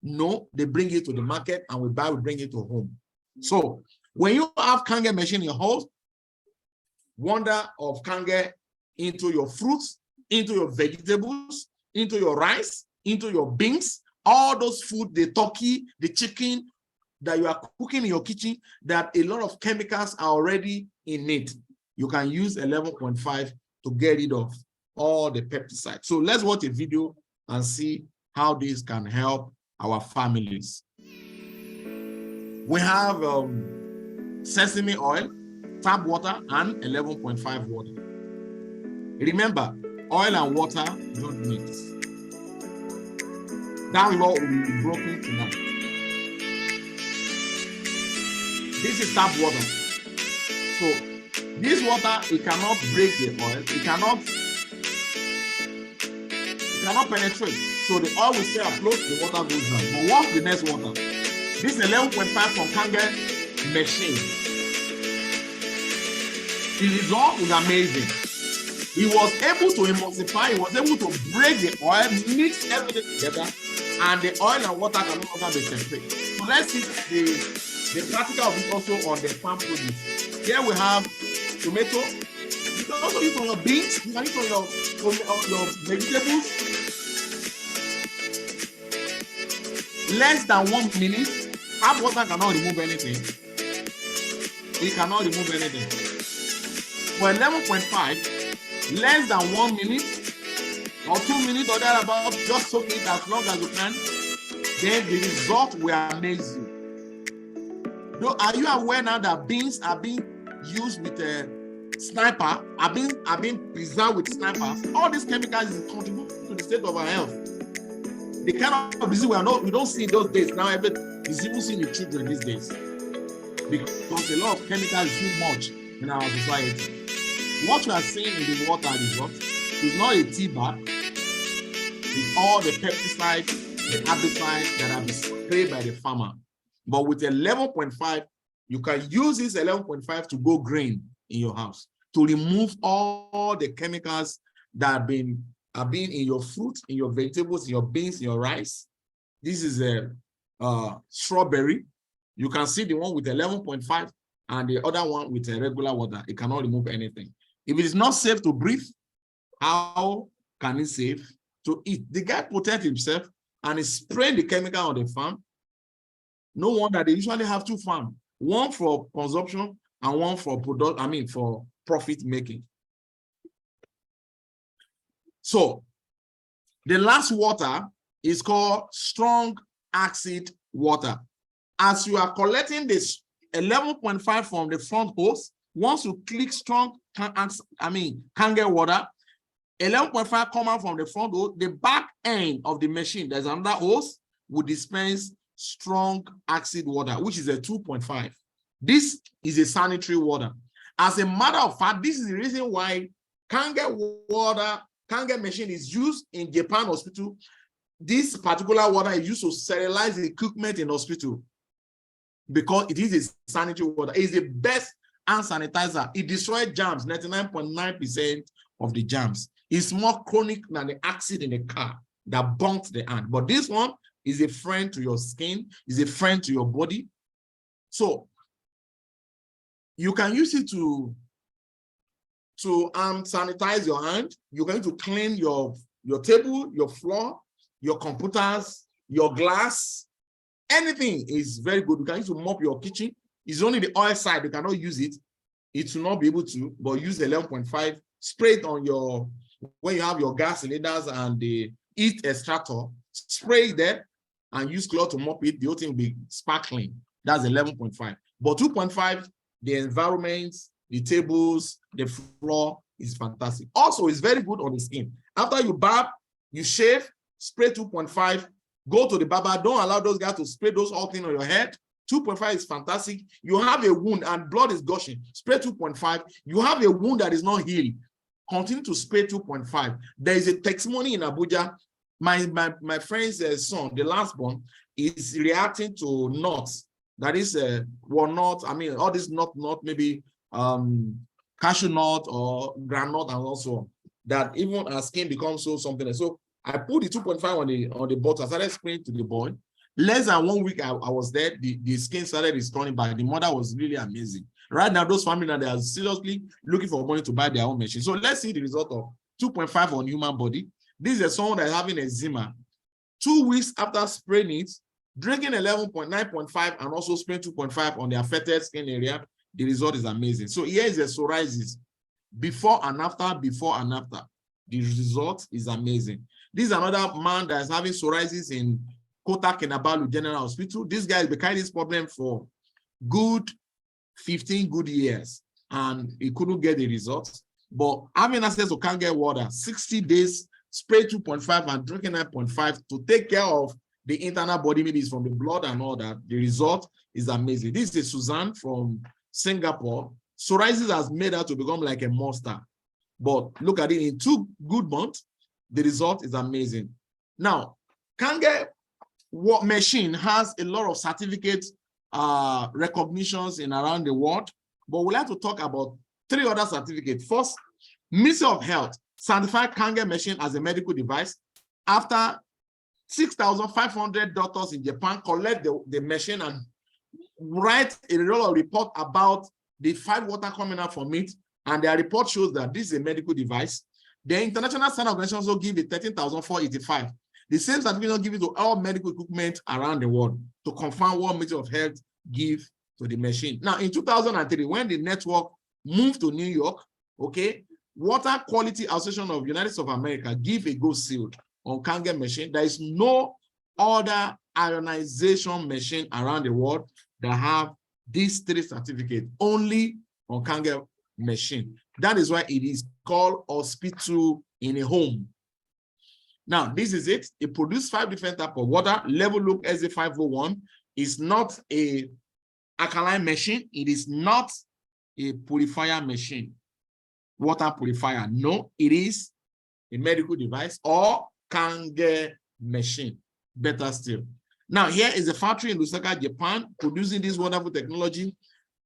No, they bring it to the market and we bring it to home. So when you have Kangen machine in your house, wonder of Kangen into your fruits, into your vegetables, into your rice, into your beans, all those food, the turkey, the chicken that you are cooking in your kitchen, that a lot of chemicals are already in it. You can use 11.5 to get rid of all the pesticides. So let's watch a video and see how this can help our families. We have sesame oil, tap water, and 11.5 water. Remember, oil and water don't mix. That law will be broken tonight. This is tap water. So this water, it cannot break the oil. It cannot penetrate. So the oil will stay afloat, the water goes down. But what's the next water? This is 11.5 from Kangen machine. The result is amazing. He was able to emulsify, he was able to break the oil, mix everything together, and the oil and water can no longer be separate. So let's see the practical of it also on the farm produce. Here we have tomato. You can also use on your beans, you can use on your vegetables. Less than 1 minute, tap water cannot remove anything. It cannot remove anything. For 11.5, less than 1 minute or 2 minutes or thereabout, just soak it as long as you can. Then the result will amaze you. Though, are you aware now that beans are being used with a sniper, are being preserved with snipers? All these chemicals contribute to the state of our health. The kind of disease we don't see in those days now, is even seen in children these days, because a lot of chemicals is too much in our society. What you are seeing in the water result is not a tea bag. It's all the pesticides, the herbicides that have been sprayed by the farmer. But with 11.5, you can use this 11.5 to go green in your house, to remove all the chemicals that have been in your fruit, in your vegetables, in your beans, in your rice. This is a strawberry. You can see the one with 11.5 and the other one with a regular water. It cannot remove anything. If it is not safe to breathe, how can it save? to eat. The guy protected himself and he sprayed the chemical on the farm. No wonder they usually have two farms, one for consumption and one for for profit making. So the last water is called strong acid water. As you are collecting this 11.5 from the front hose, once you click strong Kangen water, 11.5 come out from the front hose, the back end of the machine, there's another hose, will dispense strong acid water, which is a 2.5. This is a sanitary water. As a matter of fact, this is the reason why Kangen machine is used in Japan hospital. This particular water is used to sterilize the equipment in hospital because it is a sanitary water. It is the best hand sanitizer. It destroys germs, 99.9% of the germs. It's more chronic than the acid in the car that burnt the hand. But this one is a friend to your skin, is a friend to your body. So you can use it to sanitize your hand. You're going to clean your table, your floor, your computers, your glass. Anything is very good. You can use to mop your kitchen. It's only the oil side you cannot use it. It will not be able to, but use 11.5. Spray it on your, when you have your gas cylinders and the heat extractor, spray it there and use cloth to mop it. The whole thing will be sparkling. That's 11.5. But 2.5, the environment, the tables, the floor is fantastic. Also, it's very good on the skin. After you barb, you shave, spray 2.5, go to the barber. Don't allow those guys to spray those all things on your head. 2.5 is fantastic. You have a wound and blood is gushing, spray 2.5. You have a wound that is not healed, continue to spray 2.5. There is a testimony in Abuja. My friend's son, the last born, is reacting to nuts. That is walnut, all this nut, maybe cashew nut or groundnut, and also that even our skin becomes something else. So I put the 2.5 on the bottle. I started spraying to the boy. Less than 1 week I was there, the skin started returning back. The mother was really amazing. Right now, those families, they are seriously looking for money to buy their own machine. So let's see the result of 2.5 on human body. This is someone that is having eczema. 2 weeks after spraying it, drinking 11.9.5 and also spraying 2.5 on the affected skin area, the result is amazing. So here is the psoriasis. Before and after, before and after. The result is amazing. This is another man that is having psoriasis in Kota Kinabalu General Hospital. This guy has been carrying this problem for good 15 good years and he couldn't get the results. But having access to Kangen water, 60 days, spray 2.5 and drinking 9.5 to take care of the internal body, maybe it's from the blood and all that. The result is amazing. This is Suzanne from Singapore. Psoriasis has made her to become like a monster. But look at it, in 2 good months, the result is amazing. Now, Kangen machine has a lot of certificate recognitions in around the world, but we'd like to talk about 3 other certificates. First, Ministry of Health certified Kangen machine as a medical device after 6,500 doctors in Japan collect the machine and write a report about the 5 water coming out from it, and their report shows that this is a medical device. The International Standard Organization also give it 13,485. The same certificate given to all medical equipment around the world to confirm what Ministry of Health give to the machine. Now, in 2003, when the network moved to New York, okay, Water Quality Association of United States of America give a gold seal on Kangen machine. There is no other ionization machine around the world that have these 3 certificates, only on Kangen machine. That is why it is called hospital in a home. Now, this is it. It produces 5 different types of water. Level Look SA501 is not a alkaline machine. It is not a purifier machine, water purifier. No, it is a medical device or Kangen machine. Better still. Now, here is a factory in Lusaka, Japan, producing this wonderful technology.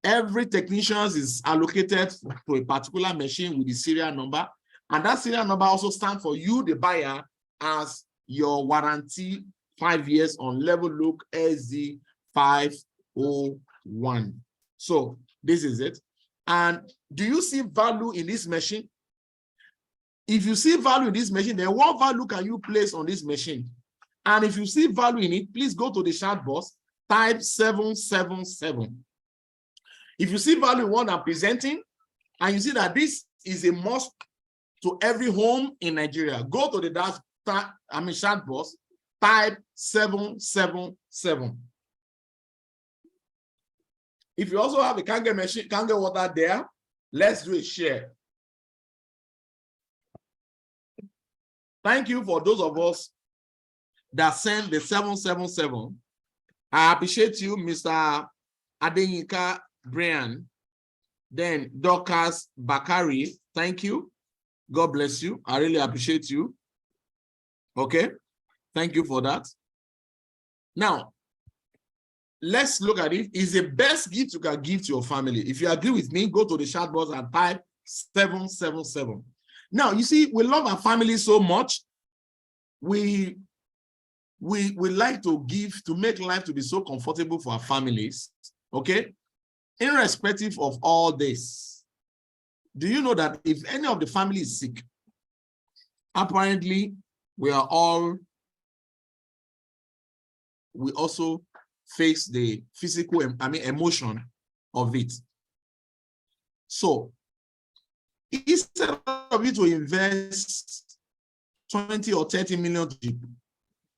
Every technician is allocated to a particular machine with the serial number. And that serial number also stands for you, the buyer, as your warranty 5 years on Level Look SZ501. So this is it. And do you see value in this machine? If you see value in this machine, then what value can you place on this machine? And if you see value in it, please go to the chat box, type 777. If you see value in what I'm presenting, and you see that this is a must to every home in Nigeria, go to the chat box, type 777. If you also have a Kangen machine, Kangen water there, let's do a share. Thank you for those of us that sent the 777. I appreciate you, Mr. Adeyemi Brian. Then Dorcas Bakari, thank you. God bless you. I really appreciate you. Okay, thank you for that. Now, let's look at it. It's the best gift you can give to your family. If you agree with me, go to the chat box and type 777. Now, you see, we love our family so much. We like to give, to make life to be so comfortable for our families. Okay? Irrespective of all this, do you know that if any of the family is sick, apparently we also face the physical, emotion of it. So instead of you to invest 20 or 30 million,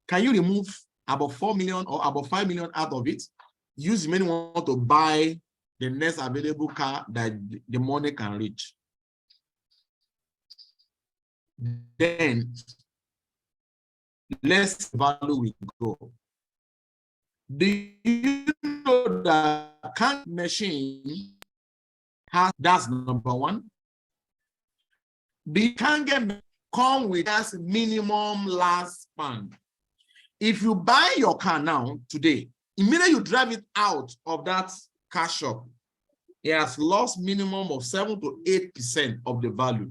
can you remove about 4 million or about 5 million out of it? Use the money want to buy the next available car that the money can reach. Then less value will go. Do you know that Kangen machine has, that's number one. The Kangen come with us minimum lifespan. If you buy your car now, today, immediately you drive it out of that car shop, it has lost minimum of 7 to 8% of the value.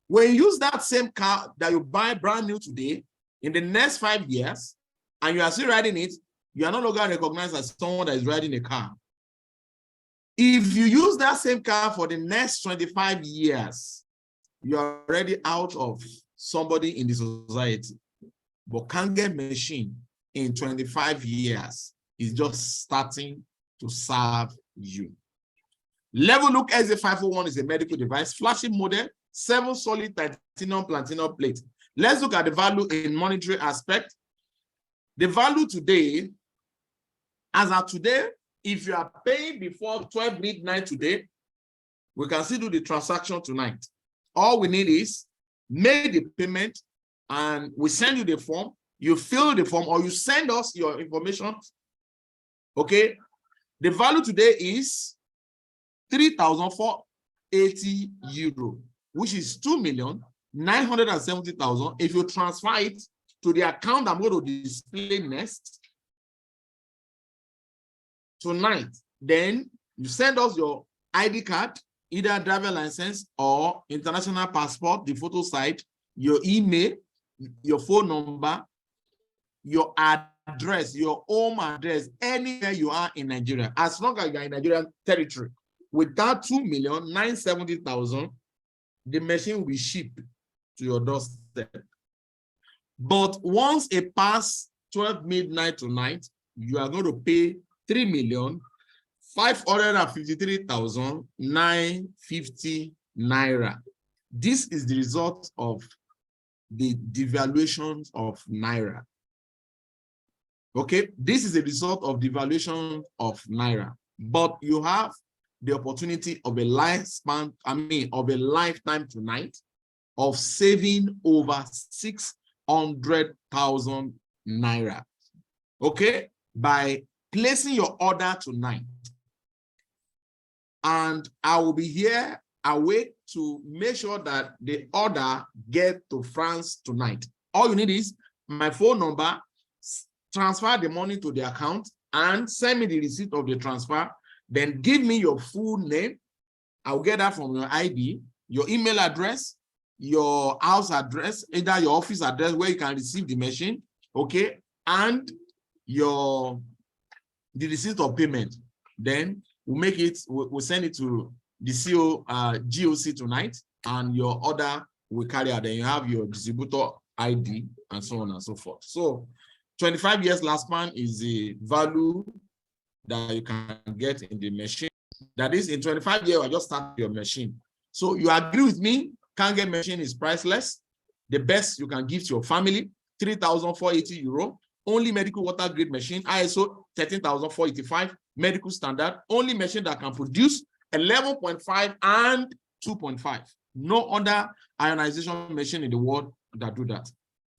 When you use that same car that you buy brand new today, in the next 5 years, and you are still riding it, you are no longer recognized as someone that is riding a car. If you use that same car for the next 25 years, you are already out of somebody in the society. But Kangen machine in 25 years is just starting to serve you. Level Look SA501 is a medical device, flagship model, 7 solid titanium platinum plate. Let's look at the value in monetary aspect. The value today, as of today, if you are paying before 12 midnight today, we can still do the transaction tonight. All we need is make the payment and we send you the form, you fill the form or you send us your information. Okay. The value today is 3,480 euro, which is 2,970,000. If you transfer it to the account I'm going to display next tonight, then you send us your ID card, either driver license or international passport, the photo site, your email, your phone number, your address, your home address, anywhere you are in Nigeria, as long as you are in Nigerian territory. With that 2,970,000, the machine will be shipped to your doorstep. But once it passes 12 midnight tonight, you are going to pay 3,553,950 naira. This is the result of the devaluation of naira. Okay, this is a result of devaluation of naira. But you have the opportunity of a lifespan, of a lifetime tonight of saving over 600,000 naira. Okay, by placing your order tonight. And I will be here awake to make sure that the order gets to France tonight. All you need is my phone number, transfer the money to the account, and send me the receipt of the transfer. Then give me your full name. I'll get that from your ID, your email address, your house address, either your office address where you can receive the machine, okay, and the receipt of payment. Then we'll send it to the GOC tonight, and your order we carry out. Then you have your distributor ID and so on and so forth. So 25 years lifespan is the value that you can get in the machine. That is, in 25 years, I just start your machine. So you agree with me, Kangen machine is priceless. The best you can give to your family, 3,480 euro. Only medical water grade machine, ISO 13,485, medical standard. Only machine that can produce 11.5 and 2.5. No other ionization machine in the world that do that.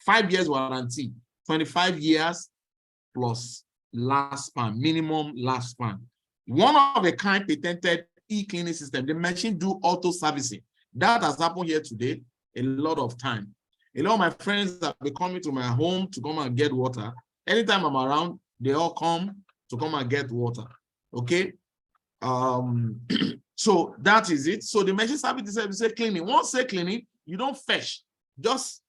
5 years warranty, 25 years plus lifespan, minimum lifespan. One of a kind patented e-cleaning system. The machine do auto servicing. That has happened here today a lot of time. A lot of my friends have been coming to my home to come and get water. Anytime I'm around, they all come to come and get water. Okay. So that is it. So the machine service itself is cleaning. Once say cleaning, you don't fetch. Just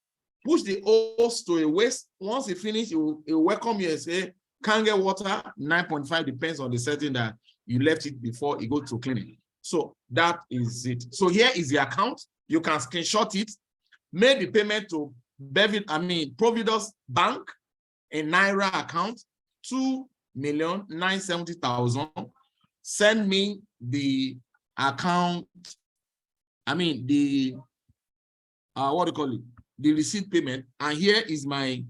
push the hose to a waste. Once it finish, it will welcome you and say, Kangen water, 9.5, depends on the setting that you left it before it goes to cleaning. So that is it. So here is the account. You can screenshot it. Make the payment to Providus Bank, a Naira account, 2,970,000. Send me the account, what do you call it? The receipt payment. And here is my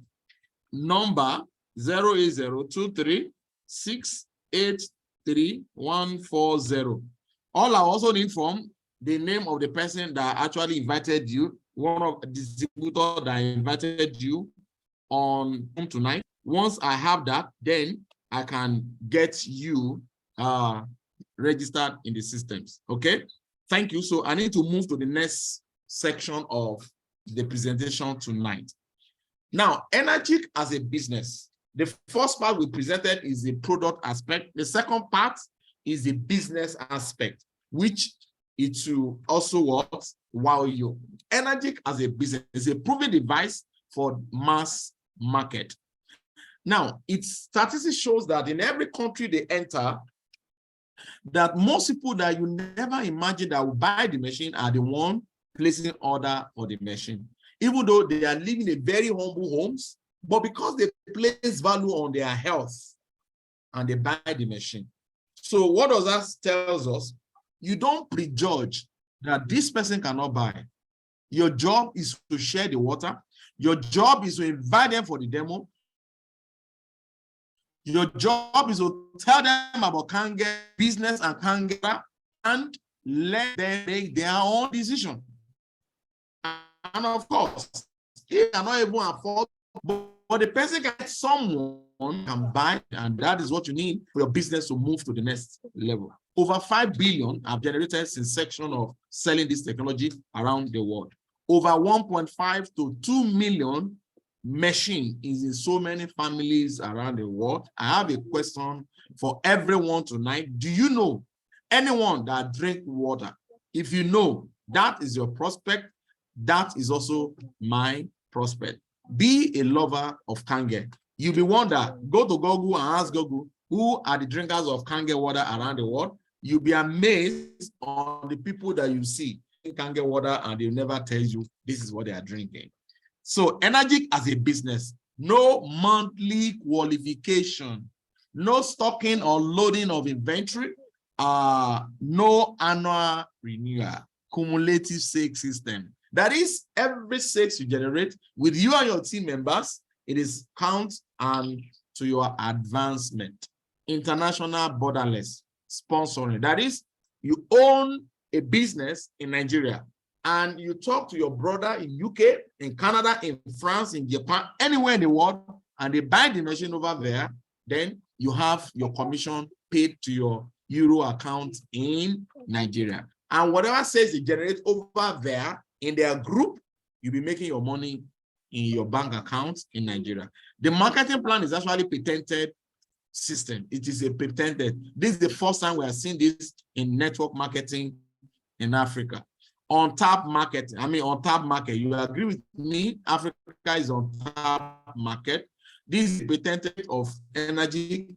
number, 08023683140. All I also need from the name of the person that actually invited you, one of the distributors that invited you on home tonight. Once I have that, then I can get you registered in the systems. Okay, thank you. So I need to move to the next section of the presentation tonight. Now, Enagic as a business. The first part we presented is the product aspect. The second part is the business aspect, which it will also work while you. Enagic as a business is a proven device for mass market. Now, its statistics shows that in every country they enter, that most people that you never imagine that will buy the machine are the one placing order for the machine. Even though they are living in very humble homes, but because they place value on their health and they buy the machine. So what does that tell us? You don't prejudge that this person cannot buy. Your job is to share the water. Your job is to invite them for the demo. Your job is to tell them about Kangen business and Kangen and let them make their own decision. And of course, they cannot even afford, but the person can get someone can buy, and that is what you need for your business to move to the next level. Over 5 billion have generated since section of selling this technology around the world. Over 1.5 to 2 million machine is in so many families around the world. I have a question for everyone tonight. Do you know anyone that drink water? If you know, that is your prospect. That is also my prospect. Be a lover of Kangen. You'll be wonder, go to Google and ask Google, who are the drinkers of Kangen water around the world? You'll be amazed on the people that you see in Kangen water and they'll never tell you this is what they are drinking. So Enagic as a business, no monthly qualification, no stocking or loading of inventory, no annual renewal, cumulative sales system. That is, every sales you generate with you and your team members, it is count and to your advancement. International borderless sponsoring. That is, you own a business in Nigeria and you talk to your brother in UK, in Canada, in France, in Japan, anywhere in the world, and they buy the machine over there, then you have your commission paid to your Euro account in Nigeria. And whatever sales they generate over there in their group, you'll be making your money in your bank account in Nigeria. The marketing plan is actually patented system. It is a patented. This is the first time we are seeing this in network marketing in Africa. On tap market, on tap market, you agree with me, Africa is on tap market. This is patented of Enagic.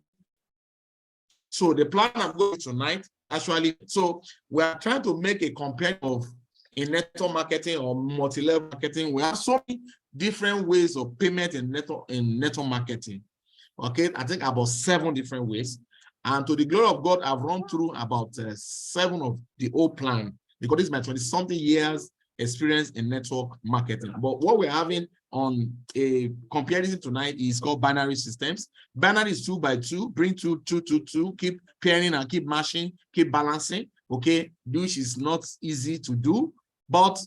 So the plan I'm going tonight, actually, so we are trying to make a compare of in network marketing or multi-level marketing, we have so many different ways of payment in network marketing. Okay, I think about 7 different ways. And to the glory of God, I've run through about 7 of the old plan, because this is my 20-something years experience in network marketing. But what we're having on a comparison tonight is called binary systems. Binary is 2 by 2, bring 2, 2, 2, 2, keep pairing and keep matching, keep balancing. Okay, which is not easy to do, but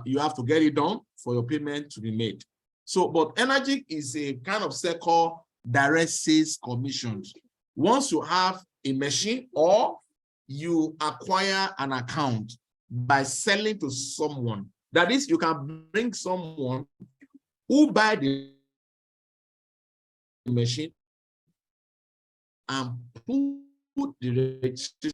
you have to get it done for your payment to be made. So, but Enagic is a kind of called direct sales commissions. Once you have a machine or you acquire an account by selling to someone, that is, you can bring someone who buy the machine and put the registration,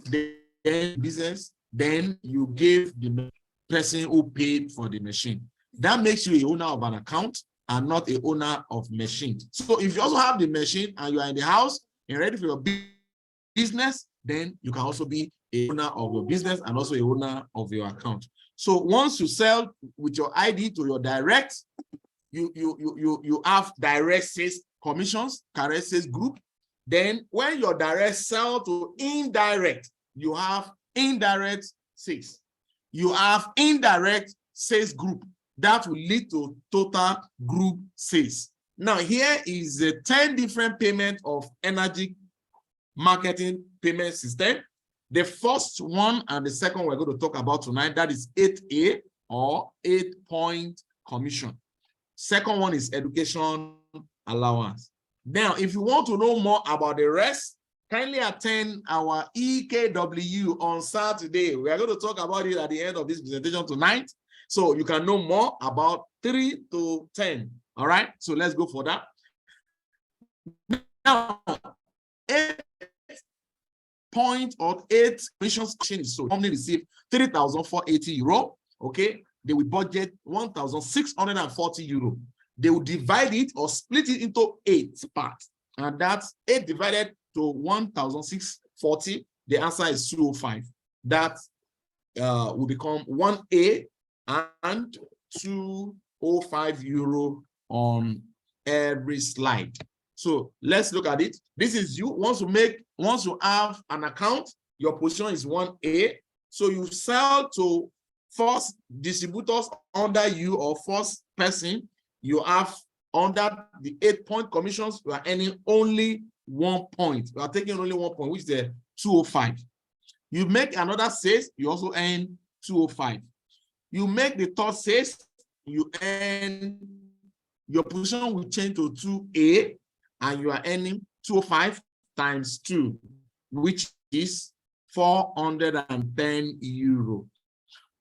then business, then you give the person who paid for the machine. That makes you a owner of an account and not a owner of machine. So if you also have the machine and you are in the house and ready for your business, then you can also be a owner of your business and also a owner of your account. So once you sell with your ID to your direct, you have direct sales commissions, direct sales group. Then when your direct sell to indirect, you have indirect sales. You have indirect sales group that will lead to total group sales. Now here is the 10 different payment of Enagic marketing payment system. The first one and the second we're going to talk about tonight, that is 8A or 8-point commission. Second one is education allowance. Now, if you want to know more about the rest, kindly attend our EKW on Saturday. We are going to talk about it at the end of this presentation tonight, so you can know more about 3 to 10. All right, so let's go for that. Now, 8-point or 8 commissions is so company receive 3,480 euro. Okay, they will budget 1,640 euro. They will divide it or split it into 8 parts, and that's 8 divided to 1,640. The answer is 205. That will become 1A and 205 euro on every slide. So let's look at it. This is you. Once you have an account, your position is 1A. So you sell to first distributors under you or first person. You have under the 8-point commissions, you are earning only 1 point. You are taking only 1 point, which is the 205. You make another sales, you also earn 205. You make the third sales, you earn, your position will change to 2A, and you are earning 205 times 2, which is 410 euro.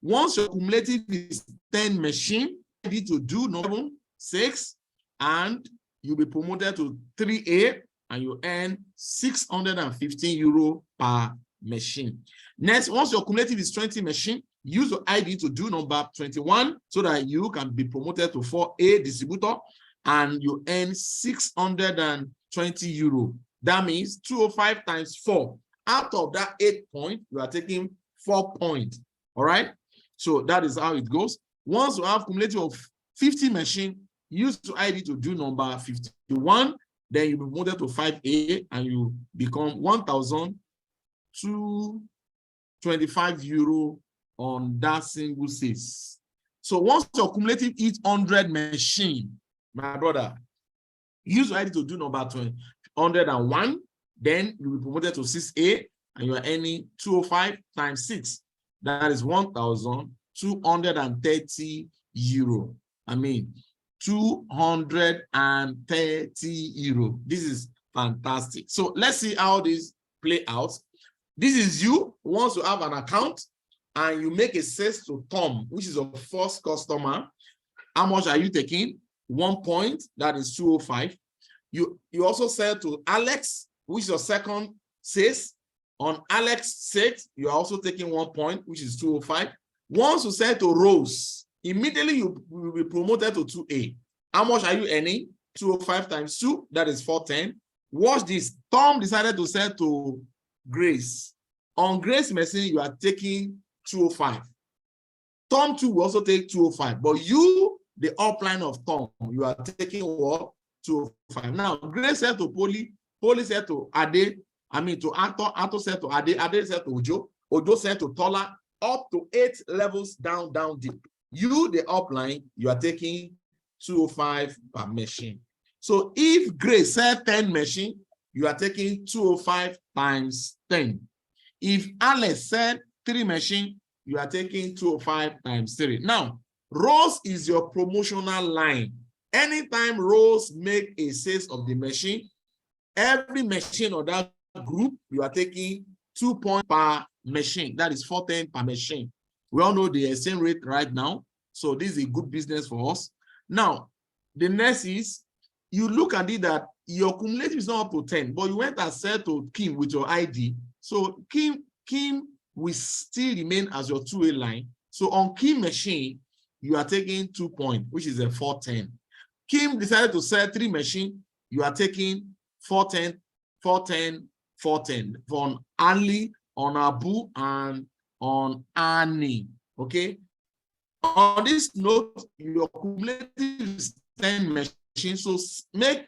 Once your cumulative is 10 machine, ready to do number 6, and you'll be promoted to 3A, and you earn 615 euro per machine. Next, once your cumulative is 20 machine, use your ID to do number 21 so that you can be promoted to 4A distributor, and you earn 620 euro. That means 205 times 4. Out of that 8 point, you are taking 4 points. All right. So that is how it goes. Once you have cumulative of 50 machine, use your ID to do number 51. Then you be promoted to 5A, and you become 1,225 euro on that single sales. So once your cumulative is 100 machine, my brother, use your ID to do number 101. Then you will be promoted to 6A, and you are earning 205 times 6. That is 1,230 euro. I mean, 230 euro. This is fantastic. So let's see how this play out. This is you. Once you have an account and you make a sales to Tom, which is your first customer, how much are you taking? 1 point, that is 205. You also sell to Alex, which is your second sales. On Alex sales, you are also taking 1 point, which is 205. Once you sell to Rose, immediately you will be promoted to 2A. How much are you earning? 205 times 2, that is 410. Watch this. Tom decided to sell to Grace. On Grace machine, you are taking 205. Tom 2 will also take 205, but you, the upline of Tom, you are taking what? 205. Now, Grace said to Polly said to Ade, to Anto said to Ade said to Ojo said to Tola, up to 8 levels down deep. You, the upline, you are taking 205 per machine. So if Grace said 10 machine, you are taking 205 times 10. If Alex said 3 machine, you are taking 205 times 3. Now, Rose is your promotional line. Anytime Rose make a sales of the machine, every machine of that group, you are taking 2 points per machine. That is 410 per machine. We all know the exchange rate right now. So this is a good business for us. Now, the next is, you look at it that your cumulative is not up to 10, but you went and said to Kim with your ID. So Kim will still remain as your 2A line. So on Kim machine, you are taking 2 points, which is a 410. Kim decided to sell 3 machine, you are taking 410, 410, 410 on Ali, on Abu, and on Annie. Okay. On this note, your cumulative is 10 machines. So make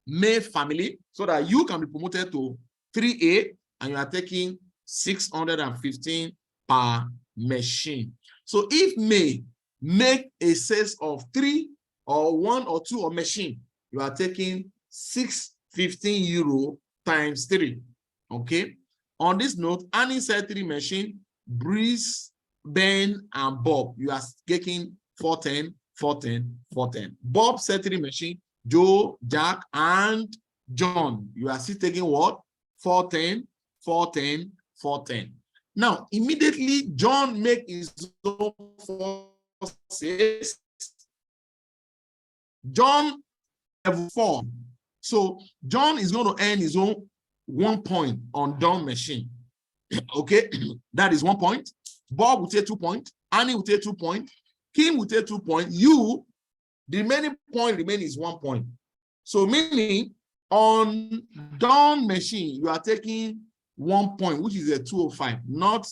May family so that you can be promoted to 3A and you are taking 615 per machine. So if May make a sales of 3 or 1 or 2 or machine, you are taking 615 euro times 3. Okay. On this note, Annie said 3 machine, Breeze, Ben, and Bob, you are taking 410, 410, 410. Bob said 3 machine, Joe, Jack, and John, you are still taking what? 410, 410, 410. Now, immediately, John make his own forces. John level 4. So John is going to earn his own 1 point on Dawn machine. Okay, that is 1 point. Bob will take 2 points. Annie will take 2 points. Kim will take 2 points. You, the remaining point is 1 point. So meaning on Dawn machine, you are taking 1 point, which is a 205, not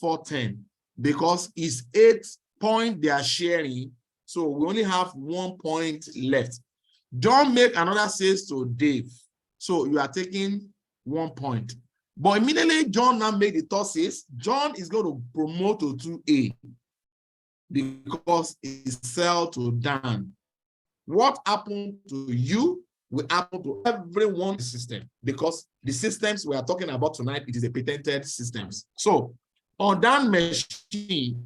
410, because it's 8 points they are sharing. So we only have 1 point left. John make another sales to Dave. So you are taking 1 point. But immediately John now make the third sales. John is going to promote to 2A because he sell to Dan. What happened to you will happen to everyone in the system, because the systems we are talking about tonight, it is a patented systems. So on that machine,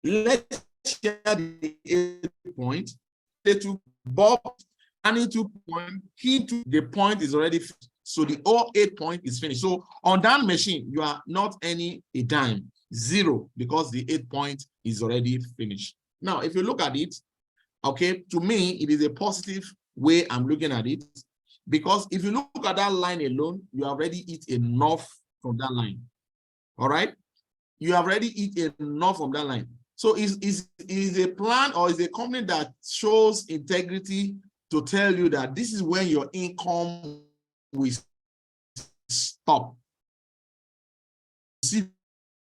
let's share the 8 point. To Bob, Annie 2 point, key to the point is already finished. So the all 8 point is finished. So on that machine, you are not any a dime, 0, because the 8 point is already finished. Now, if you look at it, okay, to me, it is a positive way I'm looking at it, because if you look at that line alone, you already eat enough from that line. All right, you have already eaten enough from that line. So is a plan or is a company that shows integrity to tell you that this is when your income will stop. See,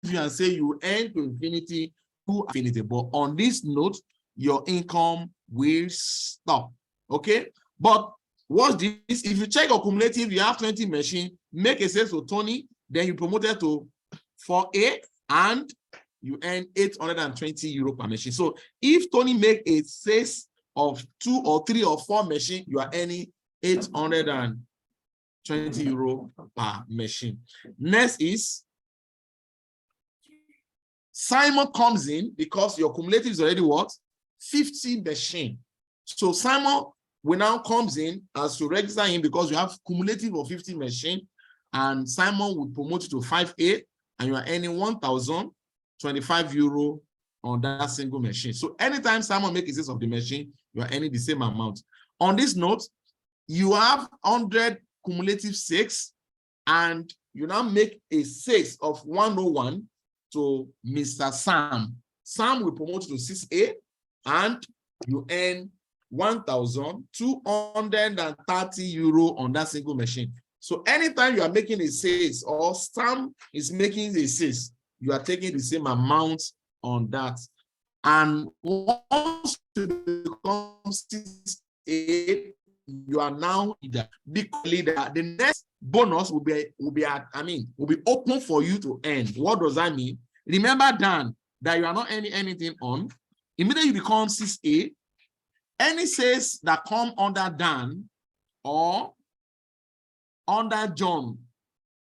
you can say you earn to infinity, but on this note, your income will stop. Okay, but what's this? If you check your cumulative, you have 20 machines, make a sales to Tony, then you promoted to 4A and you earn 820 euro per machine. So if Tony make a sales of 2 or 3 or 4 machines, you are earning 820 euro per machine. Next is Simon comes in because your cumulative is already what? 50 machine. So Simon will now comes in as to register him because you have cumulative of 50 machine, and Simon will promote you to 5A and you are earning 1,025 euro on that single machine. So anytime Simon makes use of the machine, you are earning the same amount. On this note, you have 100 cumulative 6 and you now make a 6 of 101 to Mr. Sam. Sam will promote you to 6A and you earn 1,230 euro on that single machine. So anytime you are making a sales or Sam is making a sales, you are taking the same amount on that. And once you become 6A, you are now the big leader. The next bonus will be open for you to earn. What does that mean? Remember, Dan, that you are not earning anything on. Immediately you become 6A, any sales that come under Dan or under John,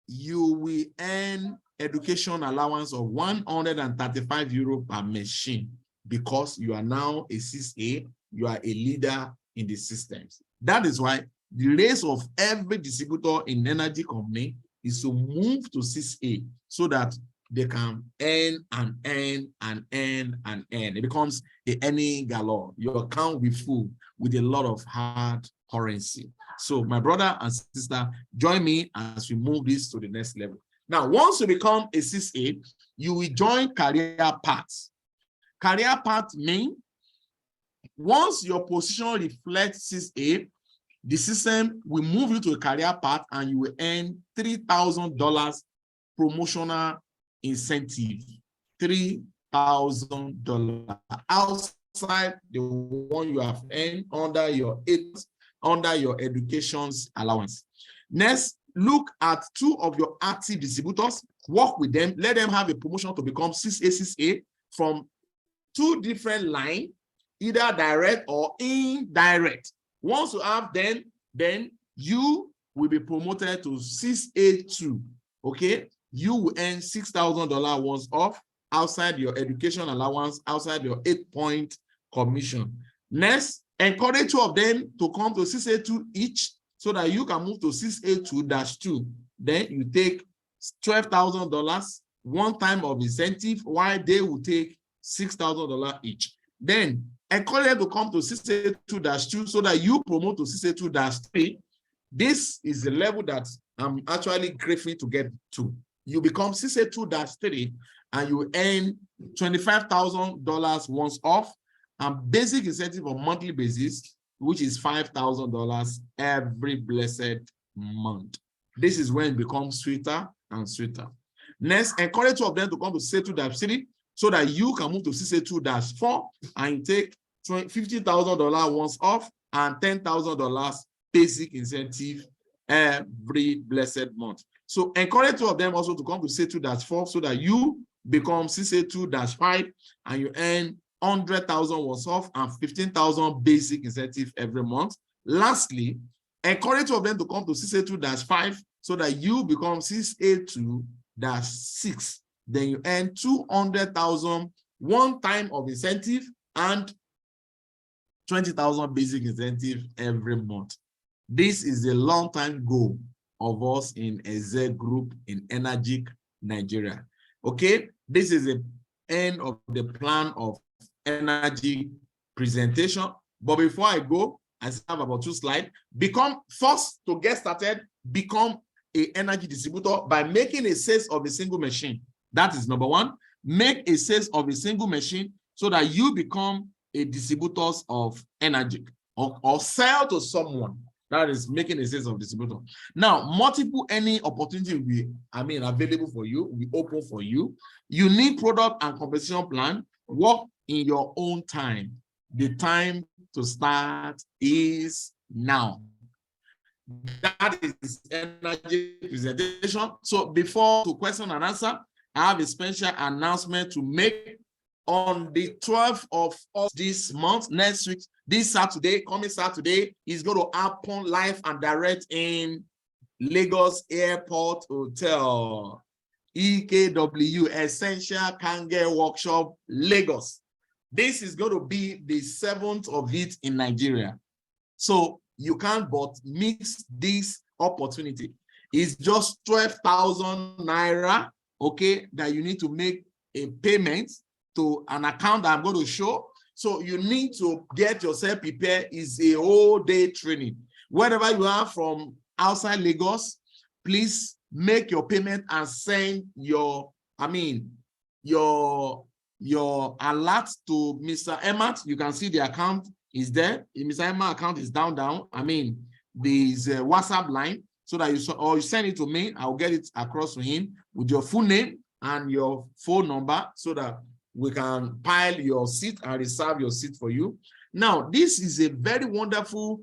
you will earn education allowance of 135 euro per machine, because you are now a 6A, you are a leader in the systems. That is why the race of every distributor in energy company is to move to 6A, so that they can earn and earn and earn and earn. It becomes a earning galore. Your account will be full with a lot of hard currency. So my brother and sister, join me as we move this to the next level. Now, once you become a 6A, you will join career paths. Career path means once your position reflects 6A, the system will move you to a career path and you will earn $3,000 promotional incentive. $3,000 outside the one you have earned under your education's allowance. Next, look at 2 of your active distributors, work with them, let them have a promotion to become 6A from 2 different lines, either direct or indirect. Once you have them, then you will be promoted to 6A2. Okay, you will earn $6,000 once off outside your education allowance, outside your 8-point commission. Next, encourage 2 of them to come to 6A2 each, so that you can move to 6A2-2. Then you take $12,000 one time of incentive, while they will take $6,000 each. Then encourage them to come to 6A2-2, so that you promote to 6A2-3. This is the level that I'm actually grateful to get to. You become 6A2-3 and you earn $25,000 once off, and basic incentive on monthly basis, which is $5,000 every blessed month. This is when it becomes sweeter and sweeter. Next, encourage 2 of them to come to 6A2-3, so that you can move to 6A2-4 and take $50,000 once off and $10,000 basic incentive every blessed month. So encourage 2 of them also to come to 6A2-4, so that you become 6A2-5 and you earn $100,000 once off and $15,000 basic incentive every month. Lastly, encourage 2 of them to come to 6A2-5, so that you become 6A2-6. Then you earn $200,000 one time of incentive and $20,000 basic incentive every month. This is a long-time goal of us in EZ Group in Enagic, Nigeria. Okay, this is the end of the plan of Enagic presentation. But before I go, I have about 2 slides. First, to get started, become an energy distributor by making a sales of a single machine. That is number 1. Make a sales of a single machine, so that you become a distributor of Enagic, or sell to someone. That is making a sales of distributor. Now, multiple any opportunity will be, available for you, will be open for you. You need product and compensation plan. Work in your own time. The time to start is now. That is energy presentation. So before to question and answer, I have a special announcement to make. On the 12th of this month, next week, this Saturday, coming Saturday, is going to happen live and direct in Lagos Airport Hotel. EKW, Essential Kangen Workshop, Lagos. This is going to be the 7th of it in Nigeria. So you can't but miss this opportunity. It's just 12,000 naira, okay, that you need to make a payment to an account that I'm going to show. So you need to get yourself prepared. It's a whole day training. Wherever you are from outside Lagos, please make your payment and send your alert to Mr. Emmat. You can see the account is there. Mr. Emmat account is down. There's a WhatsApp line, so that you send it to me. I'll get it across to him with your full name and your phone number, so that we can pile your seat and reserve your seat for you. Now, this is a very wonderful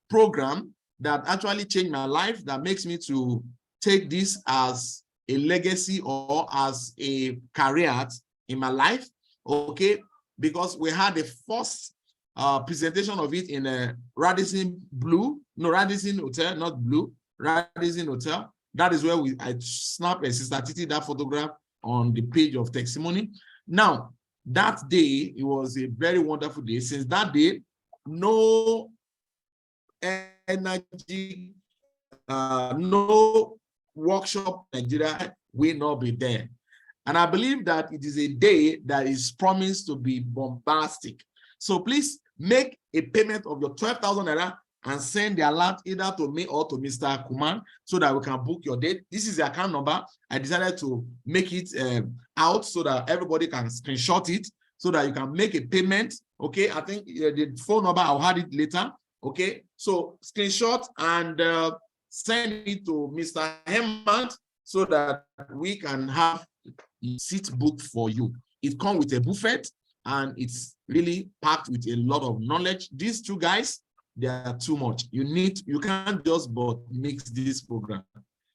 program that actually changed my life, that makes me to take this as a legacy or as a career in my life, okay? Because we had the first presentation of it in a Radisson Hotel, not Blue, Radisson Hotel. That is where I snapped a Sister Titi that photograph on the page of testimony. Now, that day, it was a very wonderful day. Since that day, no energy, no workshop in Nigeria will not be there. And I believe that it is a day that is promised to be bombastic. So please make a payment of your 12,000 naira and send the alert either to me or to Mr. Kuman so that we can book your date. This is the account number. I decided to make it out so that everybody can screenshot it so that you can make a payment. Okay, I think the phone number, I'll have it later. Okay, so screenshot and send it to Mr. Hemmant so that we can have seat booked for you. It comes with a buffet and it's really packed with a lot of knowledge. These two guys, they are too much. You can't just but mix this program.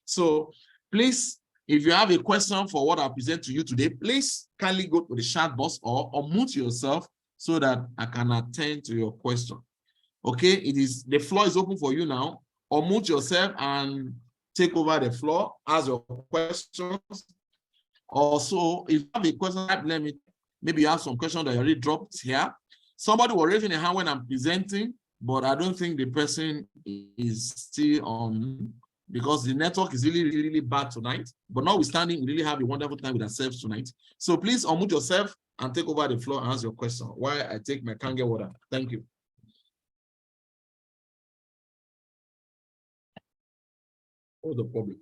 So please, if you have a question for what I present to you today, please kindly go to the chat box or unmute yourself so that I can attend to your question. Okay, the floor is open for you now. Unmute yourself and take over the floor, ask your questions. Also, if you have a question, maybe you have some questions that you already dropped here. Somebody was raising a hand when I'm presenting, but I don't think the person is still on because the network is really, really, really bad tonight. But notwithstanding, we really have a wonderful time with ourselves tonight. So please unmute yourself and take over the floor and ask your question while I take my Kangen water. Thank you. What's the problem?